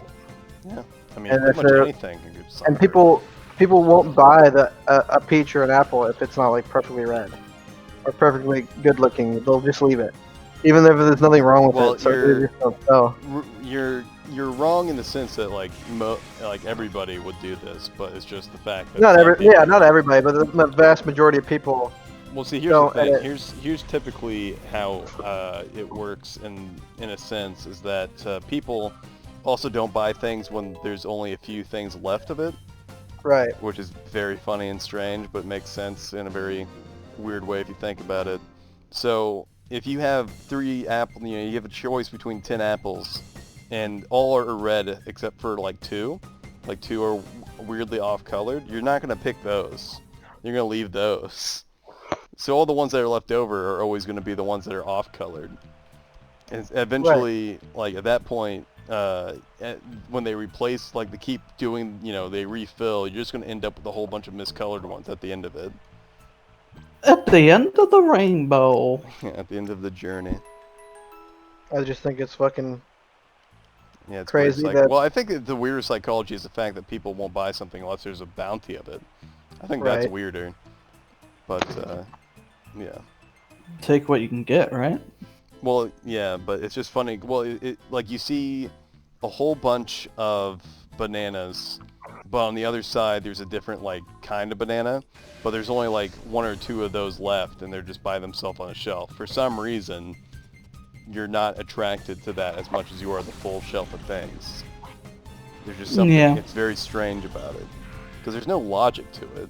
Yeah, I mean, And pretty if much they're- anything can get And sunburned. people won't buy a peach or an apple if it's not like perfectly red or perfectly good looking. They'll just leave it, even if there's nothing wrong with Well, it. So they just don't sell. You're wrong in the sense that like everybody would do this, but it's just the fact that Not some every, people- yeah, not everybody, but the vast majority of people. Well, see, here's No, the thing. and Here's typically how it works in a sense is that people also don't buy things when there's only a few things left of it, Right. which is very funny and strange, but makes sense in a very weird way if you think about it. So if you have 3 apples, you have a choice between 10 apples, and all are red except for like 2. Like 2 are weirdly off-colored. You're not gonna pick those. You're gonna leave those. So all the ones that are left over are always going to be the ones that are off-colored. And eventually, like at that point, when they replace, like they keep doing, they refill, you're just going to end up with a whole bunch of miscolored ones at the end of it. At the end of the rainbow. At the end of the journey. I just think it's fucking. Yeah, it's Crazy weird that- Well, I think that the weirder psychology is the fact that people won't buy something unless there's a bounty of it. I think that's Right. weirder. But, yeah. Take what you can get, right? Well, yeah, but it's just funny. Well, like you see a whole bunch of bananas, but on the other side there's a different like kind of banana, but there's only like 1 or 2 of those left, and they're just by themselves on a shelf. For some reason, you're not attracted to that as much as you are the full shelf of things. There's just something. Yeah. It's very strange about it because there's no logic to it.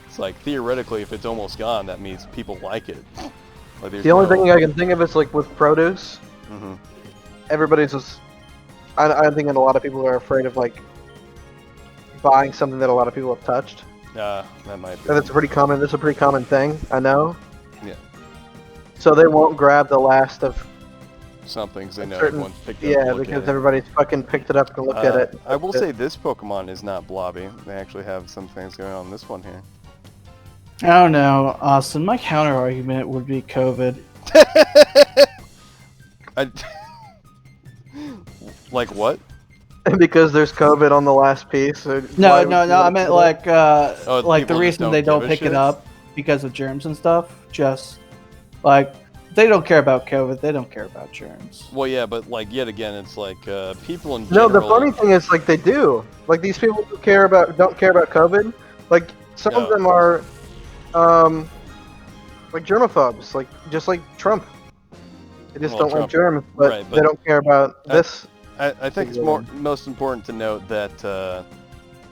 It's like theoretically, if it's almost gone, that means people like it. Like, The only thing I can think of is like with produce. Mm-hmm. Everybody's just. I think that a lot of people are afraid of like buying something that a lot of people have touched. That might be. And that's a pretty common. That's a pretty common thing. I know. Yeah. So they won't grab the last of. Something they know certain- everyone's picked up. Yeah, to look because at it. everybody's fucking picked it up and looked at it. I will say this Pokemon is not blobby. They actually have some things going on in this one here. I don't know, Austin. My counter argument would be COVID. Like what? Because there's COVID on the last piece. So No, why would no, you no. I want meant to- like people the just reason don't they don't give a pick shit? it up because of germs and stuff. Just like they don't care about COVID. They don't care about germs. Well, yeah, but like yet again, it's like people in No, general. the funny thing is like they do. Like these people who don't care about COVID. Like some of No. them are, like germaphobes. Like just like Trump. They just Well, don't Trump- like germs, but, right, they but- don't care about this. I think it's most important to note that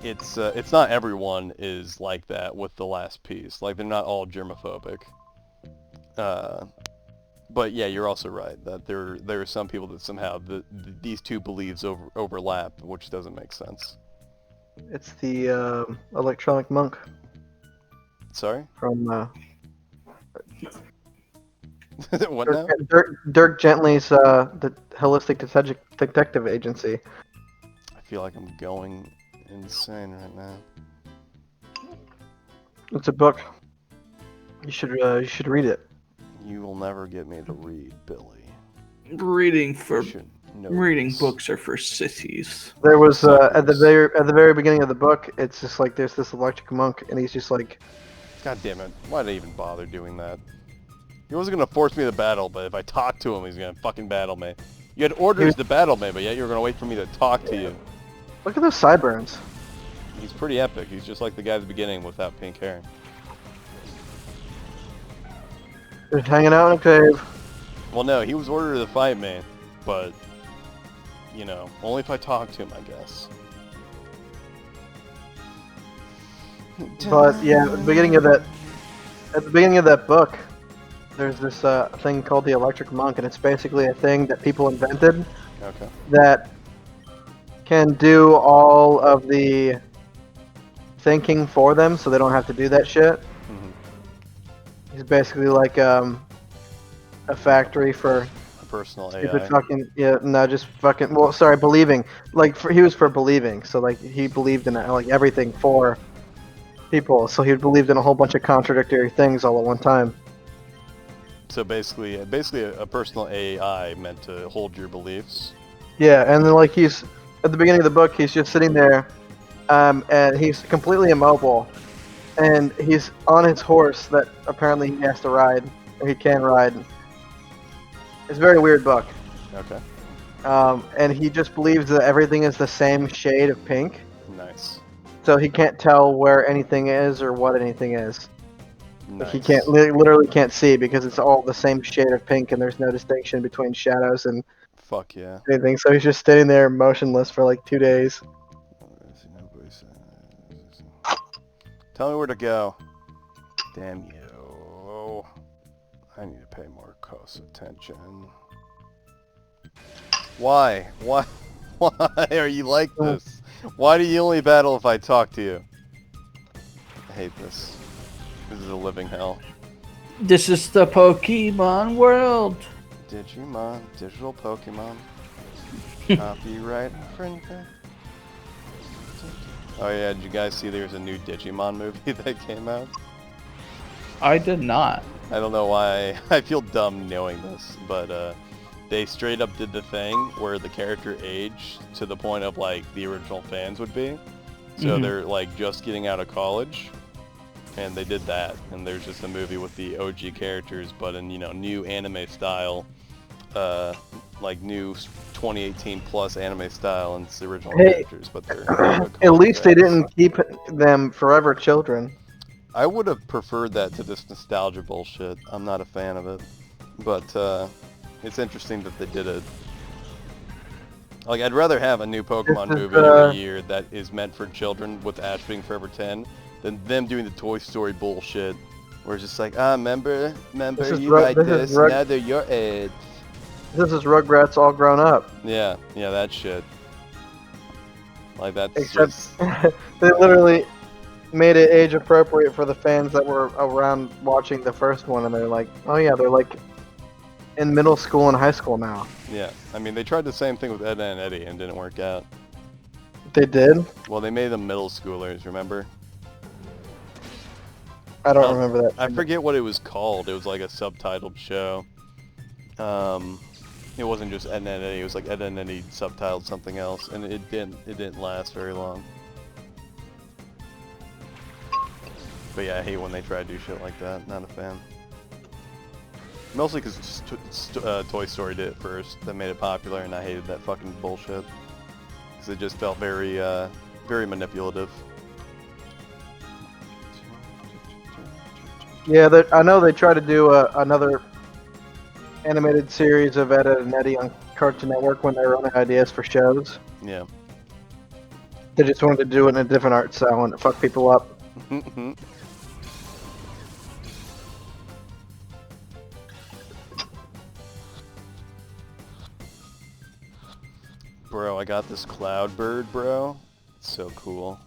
it's not everyone is like that with the last piece. Like they're not all germophobic. But yeah, you're also right that there are some people that somehow these two beliefs overlap, which doesn't make sense. It's the electronic monk Sorry? from What now? Dirk Gently's the Holistic Detective Agency. I feel like I'm going insane right now. It's a book. You should read it. You will never get me to read, Billy. Reading You should know reading this. books are for sissies. There was at the Suckers. very beginning of the book. It's just like there's this electric monk, and he's just like, God damn it. Why'd I even bother doing that? He wasn't gonna force me to battle, but if I talk to him, he's gonna fucking battle me. You had orders to battle me, but yet you were gonna wait for me to talk to you. look at those sideburns. He's pretty epic. He's just like the guy at the beginning without pink hair. Just hanging out in a cave. Well, no, he was ordered to fight me, but, you know, only if I talk to him, I guess. But yeah, at the beginning of that book, there's this thing called the electric monk, and it's basically a thing that people invented Okay. that can do all of the thinking for them, so they don't have to do that shit. hmm He's basically like a factory for A personal stupid AI. fucking just fucking believing. Like he was for believing, so like he believed in like everything for people, so he believed in a whole bunch of contradictory things all at one time. So basically a personal AI meant to hold your beliefs. Yeah, and then like he's at the beginning of the book, he's just sitting there, and he's completely immobile, and he's on his horse that apparently he has to ride, or he can ride. It's a very weird book. Okay. And he just believes that everything is the same shade of pink, Nice. so he can't tell where anything is or what anything is. Like Nice. he can't literally can't see because it's all the same shade of pink, and there's no distinction between shadows and Fuck yeah. anything. So he's just standing there motionless for like 2 days. Tell me where to go. Damn you. I need to pay more close attention. Why? Why? Why are you like this? Why do you only battle if I talk to you? I hate this. This is a living hell. This is the Pokemon world. Digimon, digital Pokemon. Copyright infringement. Oh yeah, did you guys see there's a new Digimon movie that came out? I did not. I don't know why. I feel dumb knowing this, but they straight up did the thing where the character aged to the point of like the original fans would be. So they're like just getting out of college, and they did that. And there's just a movie with the OG characters, but in new anime style, like new 2018 plus anime style, and it's the original characters. But they're At least they didn't keep them forever children. I would have preferred that to this nostalgia bullshit. I'm not a fan of it, but it's interesting that they did it. Like, I'd rather have a new Pokemon movie every year that is meant for children with Ash being forever 10 than them doing the Toy Story bullshit where it's just like, remember you like this, now they're your age. This is Rugrats all grown up. Yeah, that shit. Like, that's Except just... they literally made it age appropriate for the fans that were around watching the first one, and they're like, oh yeah, they're like in middle school and high school now. Yeah, I mean, they tried the same thing with Edna and Eddie and didn't work out. They did? Well, they made them middle schoolers, remember? I don't remember that. I forget what it was called. It was like a subtitled show. It wasn't just Edna and Eddie. It was like Edna and Eddie subtitled something else, and it didn't last very long. But yeah, I hate when they try to do shit like that. Not a fan. Mostly because Toy Story did it first. That made it popular, and I hated that fucking bullshit. Because it just felt very, very manipulative. Yeah, I know they tried to do another animated series of Ed, Edd and Eddie on Cartoon Network when they were running ideas for shows. Yeah. They just wanted to do it in a different art style and fuck people up. Bro, I got this cloud bird, bro. It's so cool.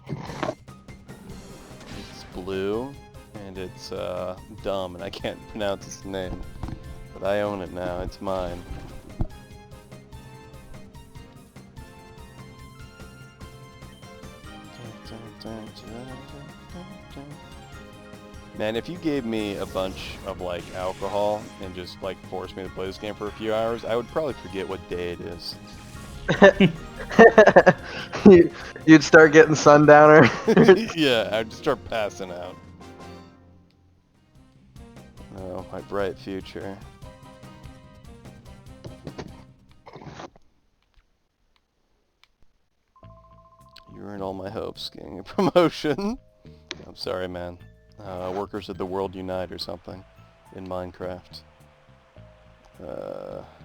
It's blue, and it's dumb, and I can't pronounce its name. But I own it now, it's mine. Man, if you gave me a bunch of, like, alcohol and just, like, forced me to play this game for a few hours, I would probably forget what day it is. You'd start getting sundowner. Yeah, I'd start passing out. Oh, my bright future. You ruined all my hopes getting a promotion. I'm sorry, man. Workers of the world unite or something in Minecraft.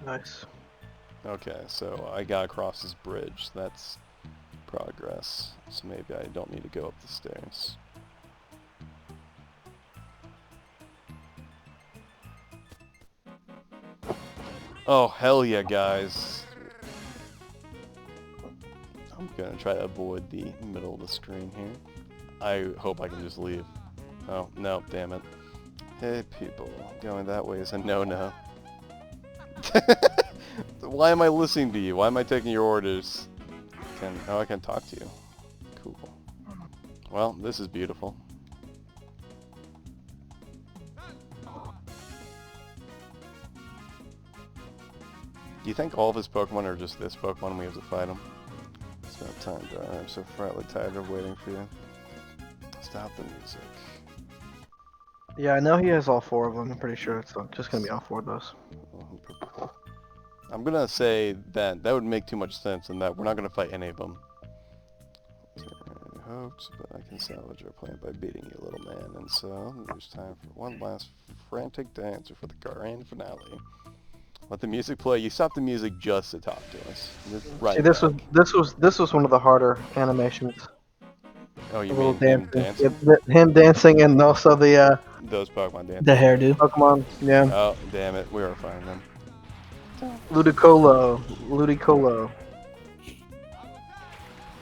Nice. Okay, so I got across this bridge. That's progress. So maybe I don't need to go up the stairs. Oh, hell yeah, guys. I'm gonna try to avoid the middle of the screen here. I hope I can just leave. Oh, no, damn it. Hey, people. Going that way is a no-no. Why am I listening to you? Why am I taking your orders? I can talk to you. Cool. Well, this is beautiful. Do you think all of his Pokemon are just this Pokemon and we have to fight him? It's not time, darling. I'm so frightfully tired of waiting for you. Stop the music. Yeah, I know he has all 4 of them. I'm pretty sure it's just gonna be all 4 of those. I'm gonna say that would make too much sense and that we're not gonna fight any of them. Hopes, but I can salvage our plan by beating you, little man. And so, there's time for one last frantic dance for the grand finale. Let the music play. You stop the music just to talk to us. Right. See, this was one of the harder animations. Oh, you The little mean him dancing. dancing? Him dancing and also the Those Pokemon dancing. The hairdo. Pokemon. Yeah. Oh, damn it. We are finding them. Ludicolo.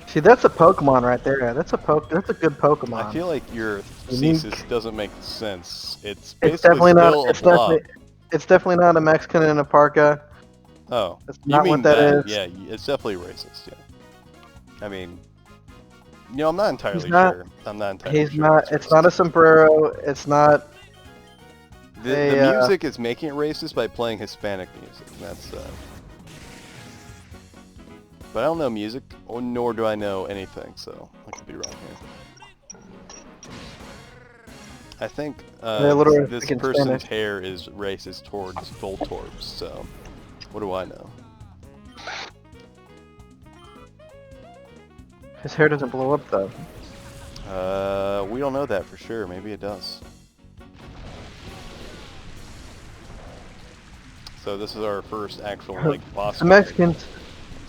See, that's a Pokemon right there. That's a good Pokemon. I feel like your thesis doesn't make sense. It's It's basically definitely not. still a blob. It's definitely not a Mexican in a parka. Oh, That's you not mean what that is. Yeah, it's definitely racist, yeah. I mean, you know, I'm not entirely sure. I'm not entirely He's sure. not. It's not a sombrero. It's not. The music is making it racist by playing Hispanic music. That's, but I don't know music, nor do I know anything, so I could be wrong here. I think this person's Spanish. hair is racist towards Voltorbs, so what do I know? His hair doesn't blow up though. We don't know that for sure. Maybe it does. So this is our first actual boss. The Mexicans.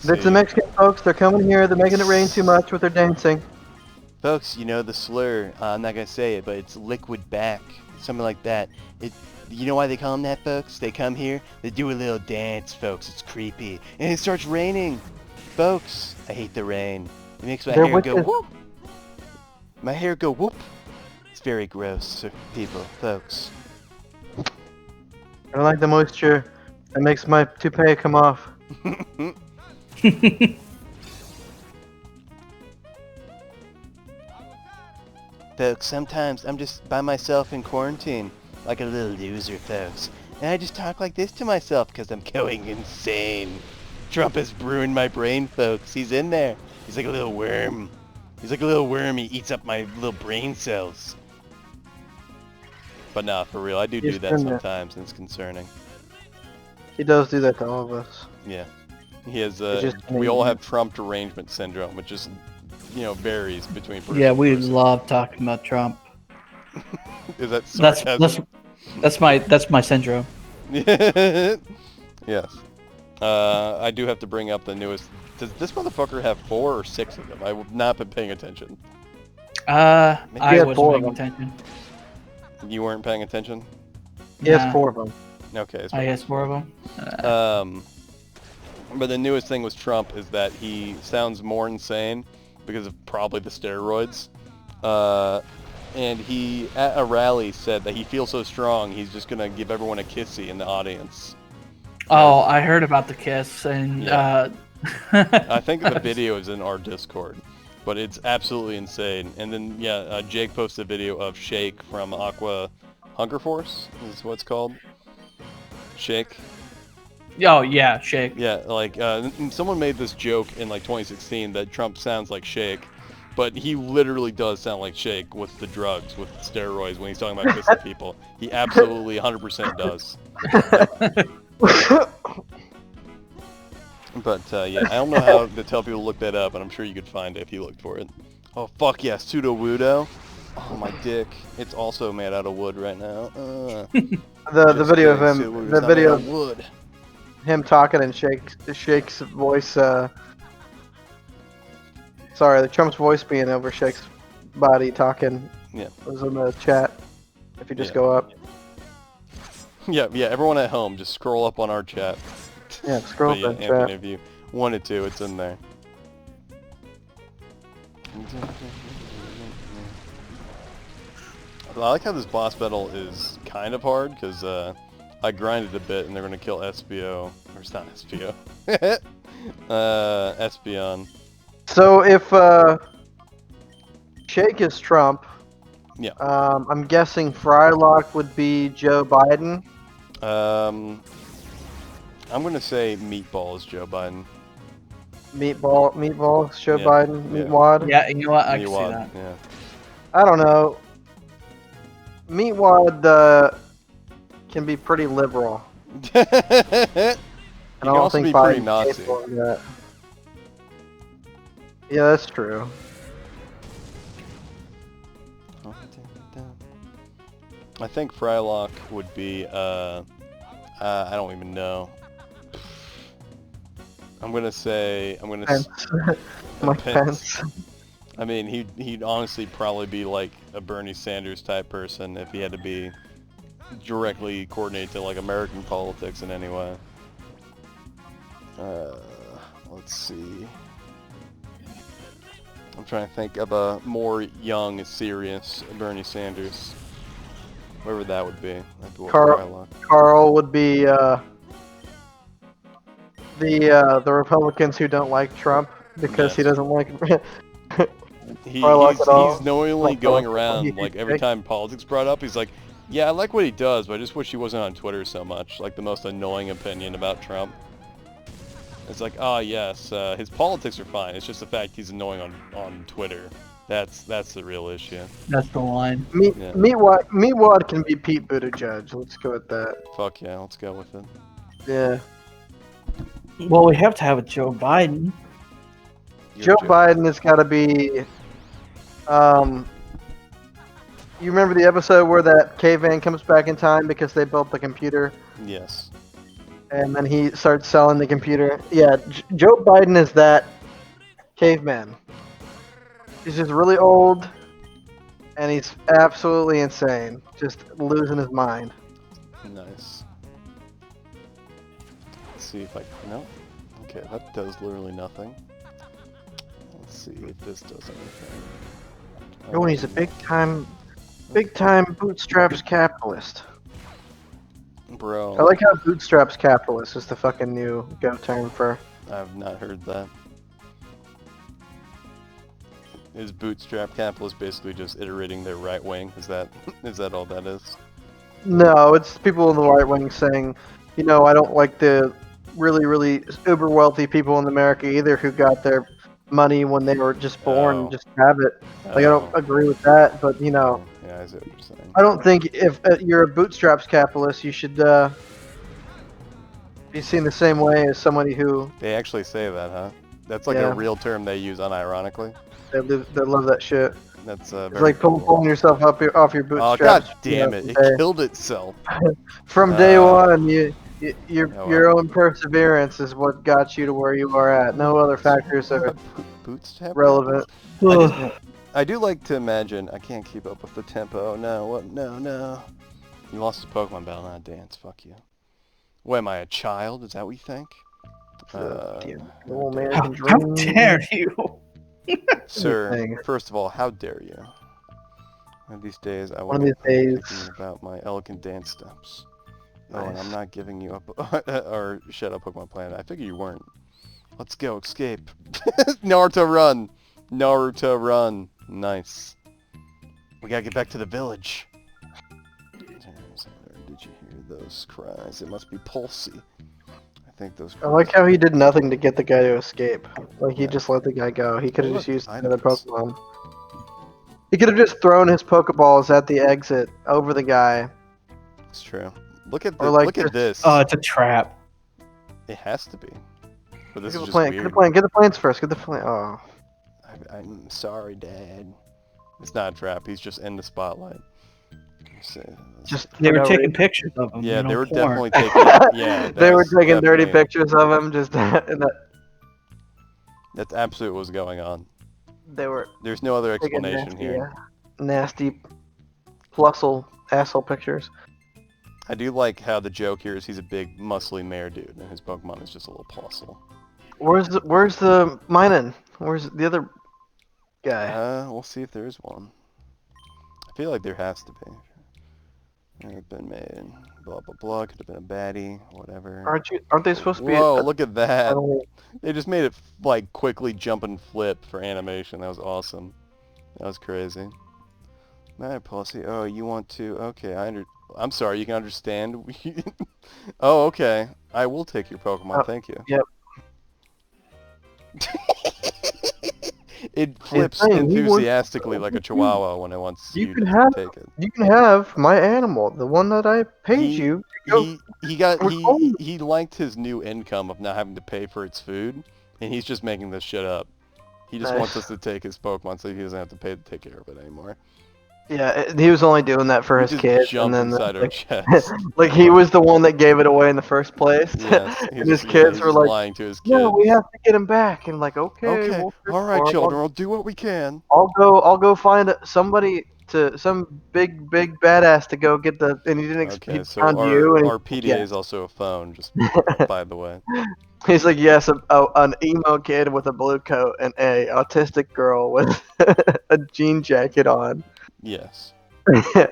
It's the Mexican folks. They're coming here. They're making it rain too much with their dancing. Folks, you know the slur. I'm not gonna say it, but it's liquid back, something like that. You know why they call them that, folks? They come here, they do a little dance, folks. It's creepy, and it starts raining, folks. I hate the rain. It makes my hair go whoop. My hair go whoop. It's very gross, people, folks. I don't like the moisture. It makes my toupee come off. Folks, sometimes I'm just by myself in quarantine, like a little loser, folks. And I just talk like this to myself because I'm going insane. Trump has ruined my brain, folks. He's in there. He's like a little worm. He's like a little worm. He eats up my little brain cells. But nah, for real, I do that sometimes, and it's concerning. He does do that to all of us. Yeah. He has, we all have Trump derangement syndrome, which just, you know, varies between person. Yeah, we love talking about Trump. Is that sarcasm? That's my syndrome. Yes. I do have to bring up the newest. Does this motherfucker have 4 or 6 of them? I have not been paying attention. I wasn't paying attention. You weren't paying attention? He has 4 of them. Okay. I guess 4 of them. But the newest thing with Trump is that he sounds more insane because of probably the steroids. And he, at a rally, said that he feels so strong, he's just going to give everyone a kissy in the audience. Oh, I heard about the kiss, and I think the video is in our Discord, but it's absolutely insane. And then, Jake posted a video of Shake from Aqua Hunger Force, is what it's called. Shake. Oh, yeah, Shake. Yeah, like, someone made this joke in, like, 2016 that Trump sounds like Shake, but he literally does sound like Shake with the drugs, with steroids, when he's talking about kissing people. He absolutely 100% does. But, yeah, I don't know how to tell people to look that up, and I'm sure you could find it if you looked for it. Oh, fuck yeah, Pseudo-Wudo. Oh, my dick. It's also made out of wood right now. The video of him, the video of wood. Him talking and Shake's voice, sorry, the Trump's voice being over Shake's body talking. Yeah. Was in the chat. If you just go up. Yeah, everyone at home, just scroll up on our chat. Yeah, scroll up in Anthony, chat. if you wanted to, it's in there. I like how this boss battle is kind of hard, because I grinded a bit and they're going to kill SBO. Or it's not SBO. Espeon. So if Shake is Trump. Yeah. I'm guessing Frylock would be Joe Biden. I'm gonna say Meatball is Joe Biden. Meatball, Joe Yeah, Biden, yeah. Meatwad. Yeah, you know what? I can see Meatwad, that. yeah. I don't know. Meatwad can be pretty liberal. He And can I don't also think be pretty Biden's Nazi. capable of that. Yeah, that's true. I think Frylock would be, I don't even know. I'm gonna Pence. Mike Pence. I mean, he'd honestly probably be like a Bernie Sanders type person if he had to be directly coordinated to like American politics in any way. Let's see. I'm trying to think of a more young, serious Bernie Sanders. Whoever that would be. That'd be Carl would be the Republicans who don't like Trump because he Yes. doesn't like He's all. knowingly Like, going he around, like, every picked. time politics brought up, he's like, yeah, I like what he does, but I just wish he wasn't on Twitter so much. Like, the most annoying opinion about Trump. It's like, yes, his politics are fine. It's just the fact he's annoying on Twitter. That's the real issue. That's the line. Meatwad can be Pete Buttigieg. Let's go with that. Fuck yeah, let's go with it. Yeah. Well, we have to have a Joe Biden. Joe Biden has got to be. You remember the episode where that caveman comes back in time because they built the computer, Yes. and then he starts selling the computer? Yeah, Joe Biden is that caveman. He's just really old, and he's absolutely insane, just losing his mind. Nice. Let's see if I... No? Okay, that does literally nothing. Let's see if this does anything. Oh, and he's a big time bootstraps capitalist. Bro. I like how bootstraps capitalist is the fucking new go term for. I've not heard that. Is bootstrap capitalist basically just iterating their right wing? Is that all that is? No, it's people in the right wing saying, I don't like the really, really uber wealthy people in America either who got their money when they were just born and just have it. Like, I don't agree with that, but Yeah, I see what you're saying. I don't think if you're a bootstraps capitalist, you should be seen the same way as somebody who. They actually say that, huh? That's like a real term they use unironically. They love that shit. That's It's very like pulling yourself off your bootstraps. Oh, god damn it! It killed itself. From day one, your own perseverance is what got you to where you are at. No other factors are Bootstrap relevant. I do like to imagine. I can't keep up with the tempo. No, what? No. You lost his Pokemon battle, not dance. Fuck you. What am I, a child? Is that what you think? How dare you? Sir, first of all, how dare you? One of these days, I will One of these days. thinking about my elegant dance steps. Oh, and I'm not giving you up, or shut up, Pokemon Planet. I figured you weren't. Let's go, escape. Naruto run. Naruto run. Nice. We gotta get back to the village. Did you hear those cries? It must be Pulsey. I think those cries... I like how he did nothing to get the guy to escape. Like, he just let the guy go. He could have just used another Pokemon. He could have just thrown his Pokeballs at the exit over the guy. It's true. Look at this. Look at this. Oh, it's a trap. It has to be. But this is just weird. Get the plants first. Get the plant. Oh. I'm sorry, Dad. It's not a trap. He's just in the spotlight. They were taking pictures of him. Yeah, they were porn. definitely taking. Yeah, they were taking dirty pictures of him. Just That's absolutely what was going on. They were. There's no other explanation here. Nasty, plusle asshole pictures. I do like how the joke here is he's a big, muscly mare dude, and his Pokemon is just a little puzzle. Where's the Minun? Where's the other guy? We'll see if there is one. I feel like there has to be. It's been made. Blah blah blah. Could have been a baddie. Whatever. Aren't they supposed to be? Whoa! Look at that. They just made it like quickly jump and flip for animation. That was awesome. That was crazy. Mad policy. Oh, you want to? Okay, I'm sorry. You can understand. Oh, okay. I will take your Pokemon. Thank you. Yep. It flips enthusiastically like a Chihuahua when it wants you to take it. You can have my animal, the one that I paid you. He liked his new income of not having to pay for its food, and he's just making this shit up. He just wants us to take his Pokemon so he doesn't have to pay to take care of it anymore. Yeah, he was only doing that for his kids. Jump and then inside our chest. like he was the one that gave it away in the first place. Yes, and his kids were like, lying to his kids. "No, we have to get him back." And like, okay, all right, children, we'll do what we can. I'll go find some big pederast to go get the. And he didn't. Okay, he so found you. And our PDA is also a phone. Just by the way. He's like, yes, an emo kid with a blue coat and a autistic girl with a jean jacket on. Yes. Right,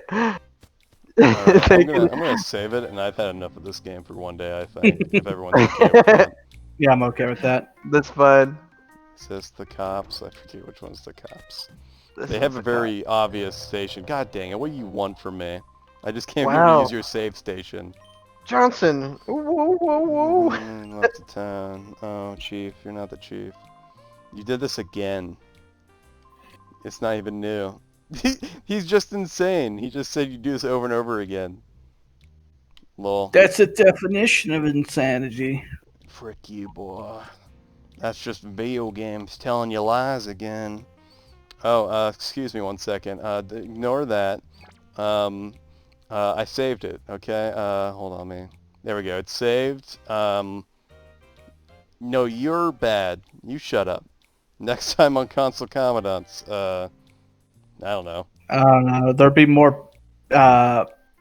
I'm gonna save it, and I've had enough of this game for one day. I think if everyone's okay with that. Yeah, I'm okay with that. That's fine. Is this the cops? I forget which one's the cops. They have a very obvious station. God dang it! What do you want from me? I just came here to use your save station. Johnson! Whoa, whoa, whoa! Left of town. Oh, chief, you're not the chief. You did this again. It's not even new. He's just insane. He just said you do this over and over again. Lol. That's the definition of insanity. Frick you, boy. That's just video games telling you lies again. Oh, excuse me one second. Ignore that. I saved it, okay? Hold on, man. There we go. It's saved. No, you're bad. You shut up. Next time on Console Commandants, I don't know. There'd be more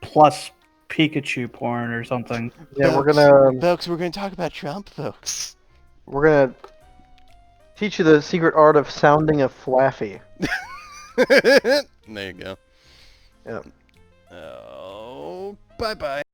plus Pikachu porn or something. Yeah, folks, we're gonna talk about Trump, folks. We're gonna teach you the secret art of sounding a flaffy. There you go. Yep. Oh, bye-bye.